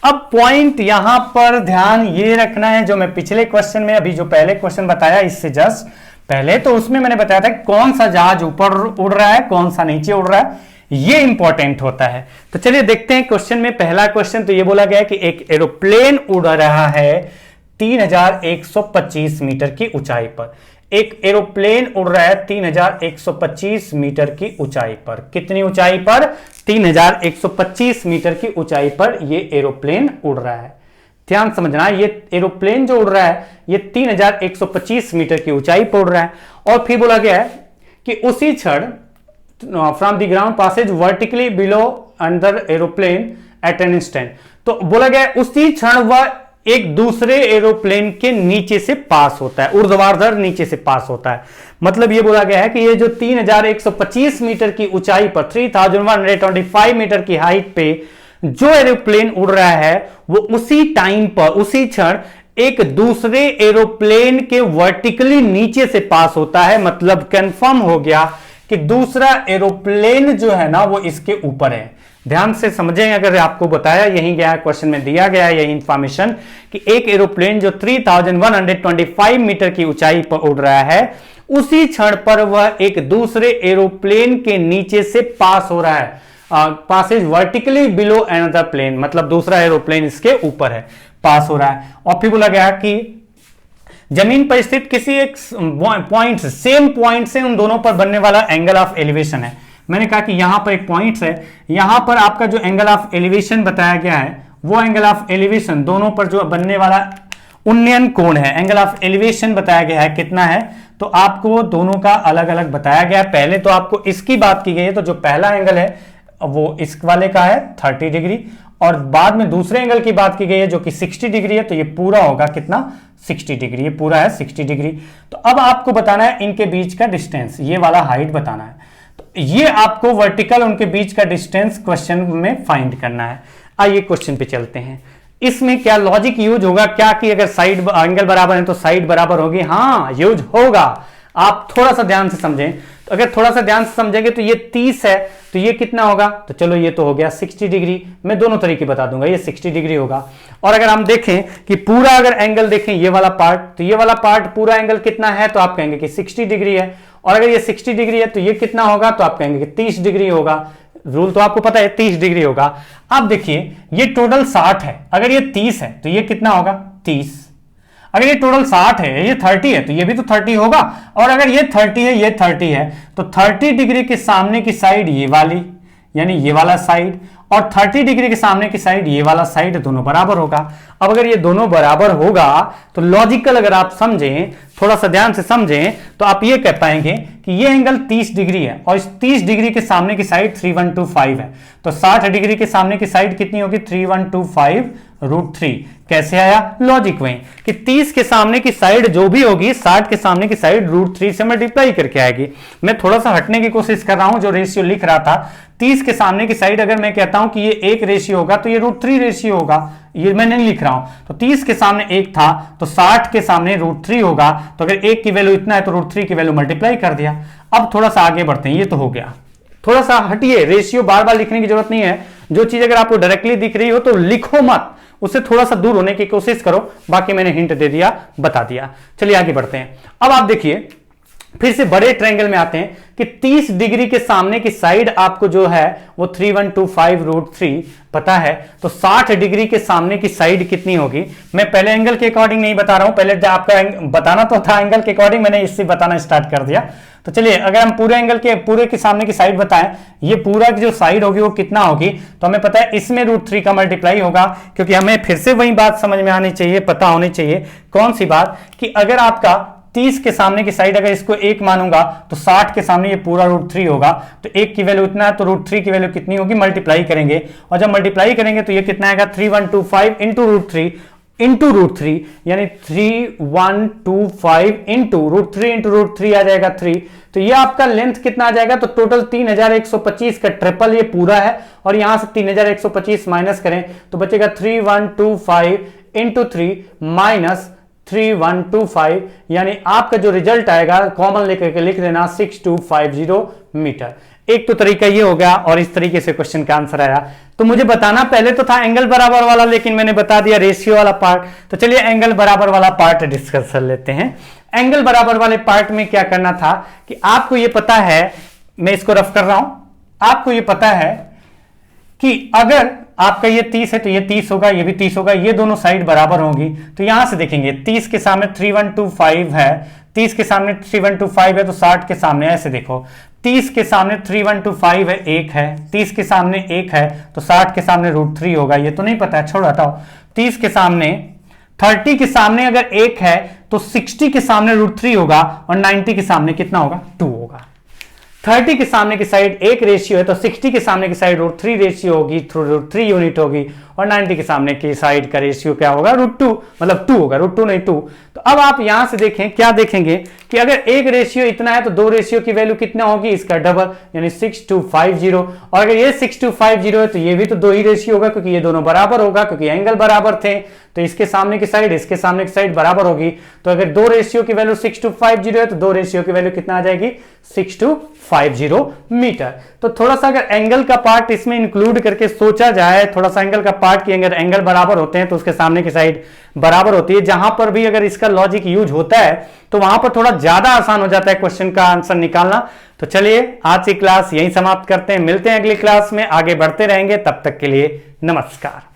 अब पॉइंट यहां पर ध्यान ये रखना है, जो मैं पिछले क्वेश्चन में अभी जो पहले क्वेश्चन बताया इससे जस्ट पहले, तो उसमें मैंने बताया था कौन सा जहाज ऊपर उड़ रहा है कौन सा नीचे उड़ रहा है, ये इंपॉर्टेंट होता है। तो चलिए देखते हैं क्वेश्चन में। पहला क्वेश्चन तो ये बोला गया कि एक एरोप्लेन उड़ रहा है 3125 मीटर की ऊंचाई पर। एक एरोप्लेन उड़ रहा है 3125 मीटर की ऊंचाई पर। कितनी ऊंचाई पर? 3125 मीटर की ऊंचाई पर ये एरोप्लेन उड़ रहा है। ध्यान समझना, ये एरोप्लेन जो उड़ रहा है ये 3125 मीटर की ऊंचाई पर उड़ रहा है। और फिर बोला गया है कि उसी क्षण from the ground passes vertically below under aeroplane at an instant. तो बोला गया है उसी क्षण वह एक दूसरे एरोप्लेन के नीचे से पास होता है, ऊर्ध्वाधर नीचे से पास होता है। मतलब ये बोला गया है कि ये जो 3125 मीटर की ऊंचाई पर 3125 मीटर की हाइट पे जो एरोप्लेन उड़ रहा है वो उसी टाइम पर उसी क्षण एक दूसरे एरोप्लेन के वर्टिकली नीचे से पास होता है। मतलब कंफर्म हो गया कि दूसरा एरोप्लेन जो है ना वो इसके ऊपर है। ध्यान से समझें, अगर आपको बताया यही गया क्वेश्चन में दिया गया है यही इंफॉर्मेशन कि एक एरोप्लेन जो 3125 मीटर की ऊंचाई पर उड़ रहा है उसी क्षण पर वह एक दूसरे एरोप्लेन के नीचे से पास हो रहा है, passes vertically below another plane, मतलब दूसरा एरोप्लेन इसके ऊपर है, पास हो रहा है। और फिर बोला गया कि जमीन पर स्थित किसी एक पॉइंट सेम पॉइंट से उन दोनों पर बनने वाला एंगल ऑफ एलिवेशन है। मैंने कहा कि यहां पर एक पॉइंट है, यहां पर आपका जो एंगल ऑफ एलिवेशन बताया गया है वो एंगल ऑफ एलिवेशन दोनों पर जो बनने वाला उन्नयन कोण है, एंगल ऑफ एलिवेशन बताया गया है कितना है। तो आपको दोनों का अलग अलग बताया गया। पहले तो आपको इसकी बात की गई है, तो जो पहला एंगल है वो इस वाले का है 30 डिग्री, और बाद में दूसरे एंगल की बात की गई है जो कि 60 डिग्री है। तो ये पूरा होगा कितना? 60 डिग्री, ये पूरा है 60 डिग्री। तो अब आपको बताना है इनके बीच का डिस्टेंस, ये वाला हाइट बताना है। तो ये आपको वर्टिकल उनके बीच का डिस्टेंस क्वेश्चन में फाइंड करना है। आइए क्वेश्चन पे चलते हैं। इसमें क्या लॉजिक यूज होगा क्या कि अगर साइड एंगल बराबर है तो साइड बराबर होगी? हाँ, यूज होगा। आप थोड़ा सा ध्यान से समझें, तो अगर थोड़ा सा ध्यान से समझेंगे तो ये 30 है तो ये कितना होगा? तो चलो ये तो हो गया 60 डिग्री। मैं दोनों तरीके बता दूंगा, ये 60 डिग्री होगा। और अगर हम देखें कि पूरा अगर एंगल देखें ये वाला पार्ट, तो ये वाला पार्ट पूरा एंगल कितना है? तो आप कहेंगे कि 60 डिग्री है। और अगर ये 60 डिग्री है तो ये कितना होगा? तो आप कहेंगे कि 30 डिग्री होगा। रूल तो आपको पता है 30 डिग्री होगा। अब देखिए ये टोटल 60 है, अगर ये 30 है तो ये कितना होगा? 30। अगर ये टोटल 60 है, ये 30 है तो ये भी तो 30 होगा। और अगर ये 30 है ये 30 है तो 30 डिग्री के सामने की साइड ये वाली, यानी ये वाला साइड, और 30 डिग्री के सामने की साइड ये वाला साइड, दोनों बराबर होगा। अब अगर ये दोनों बराबर होगा तो लॉजिकल अगर आप समझें, थोड़ा सा ध्यान से समझें, तो आप ये कह पाएंगे कि ये एंगल 30 डिग्री है और इस 30 डिग्री के सामने की साइड 3125 है। तो 60 डिग्री के सामने की साइड कितनी होगी? 3125√3। कैसे आया? लॉजिक वही कि 30 के सामने की साइड जो भी होगी 60 के सामने की साइड √3 से मल्टीप्लाई करके आएगी। मैं थोड़ा सा हटने की कोशिश कर रहा हूं, जो रेशियो लिख रहा था 30 के सामने की साइड अगर मैं कहता हूं कि ये 1 रेशियो होगा तो ये √3 रेशियो होगा, ये मैं नहीं लिख रहा हूं। तो 30 के सामने 1 था तो 60 के सामने √3 होगा। तो अगर 1 की वैल्यू इतना है तो √3 की वैल्यू मल्टीप्लाई कर दिया। अब थोड़ा सा आगे बढ़ते हैं, ये तो हो गया। थोड़ा सा हटिए, रेशियो बार बार लिखने की जरूरत नहीं है। जो चीज अगर आपको डायरेक्टली दिख रही हो तो लिखो मत, उससे थोड़ा सा दूर होने की कोशिश करो। बाकी मैंने हिंट दे दिया, बता दिया। चलिए आगे बढ़ते हैं। अब आप देखिए फिर से बड़े ट्रायंगल में आते हैं कि 30 डिग्री के सामने की साइड आपको जो है वो 3125√3 पता है, तो 60 डिग्री के सामने की साइड कितनी होगी। मैं पहले एंगल के अकॉर्डिंग नहीं बता रहा हूं, पहले आपका बताना तो था एंगल के अकॉर्डिंग, मैंने इससे बताना स्टार्ट कर दिया। तो चलिए अगर हम पूरे एंगल के पूरे के सामने की साइड बताएं, ये पूरा की जो साइड होगी वो कितना होगी, तो हमें पता है इसमें √3 का मल्टीप्लाई होगा, क्योंकि हमें फिर से वही बात समझ में आनी चाहिए, पता होनी चाहिए। कौन सी बात कि अगर आपका 30 के सामने की साइड अगर इसको 1 मानूंगा तो 60 के सामने ये पूरा √3 होगा, तो 1 की वैल्यू इतना है, तो √3 की वैल्यू कितनी होगी, मल्टीप्लाई करेंगे, और जब मल्टीप्लाई करेंगे तो ये कितना आएगा 3125 इंटू √3 यानी 3125 इंटू √3 आ जाएगा 3, तो ये आपका लेंथ कितना आ जाएगा, तो टोटल 3125 का ट्रिपल ये पूरा है, और यहां से 3125 माइनस करें तो बचेगा 3125 इंटू 3 माइनस 3125, यानी आपका जो रिजल्ट आएगा कॉमन लेकर के लिख देना 6250 मीटर। एक तो तरीका ये हो गया, और इस तरीके से क्वेश्चन का आंसर आया। तो मुझे बताना पहले तो था एंगल बराबर वाला, लेकिन मैंने बता दिया रेशियो वाला पार्ट। तो चलिए एंगल बराबर वाला पार्ट डिस्कस कर लेते हैं। एंगल बराबर वाले पार्ट में क्या करना था कि आपको ये पता है, मैं इसको रफ कर रहा हूं, आपको ये पता है कि अगर आपका ये 30 है तो ये 30 होगा, ये भी 30 होगा, ये दोनों साइड बराबर होंगी। तो यहां से देखेंगे 30 के सामने 3125 है, 30 के सामने 3125 है, तो 60 के सामने ऐसे देखो 30 के सामने 3125 है, 1 है, 30 के सामने 1 है, तो 60 के सामने √3 होगा। ये तो नहीं पता है, छोड़ हटाओ। 30 के सामने 30 के सामने अगर 1 है तो 60 के सामने √3 होगा, और 90 के सामने कितना होगा, 2 होगा। 30 के सामने की साइड 1 रेशियो है, तो 60 के सामने की साइड √3 रेशियो होगी, √3 यूनिट होगी, और 90 के सामने की साइड का रेशियो क्या होगा, √2, मतलब 2 होगा, √2 नहीं 2। तो अब आप यहां से देखें, क्या देखेंगे कि अगर 1 रेशियो इतना है तो 2 रेशियो की वैल्यू कितना होगी, इसका डबल, यानी 6250, और अगर ये 6250 है तो ये भी तो 2 ही रेशियो होगा, क्योंकि ये दोनों बराबर होगा, क्योंकि एंगल बराबर थे, तो इसके सामने की साइड इसके सामने की साइड बराबर होगी। तो अगर 2 रेशियो की वैल्यू 6250 है तो 2 रेशियो की वैल्यू कितना आ जाएगी, 6250 मीटर। तो थोड़ा सा अगर एंगल का पार्ट इसमें इंक्लूड करके सोचा जाए, थोड़ा सा एंगल का पार्ट की, अगर एंगल बराबर होते हैं तो उसके सामने की साइड बराबर होती है, जहां पर भी अगर इसका लॉजिक यूज होता है तो वहां पर थोड़ा ज्यादा आसान हो जाता है क्वेश्चन का आंसर निकालना। तो चलिए आज की क्लास यहीं समाप्त करते हैं, मिलते हैं अगली क्लास में, आगे बढ़ते रहेंगे, तब तक के लिए नमस्कार।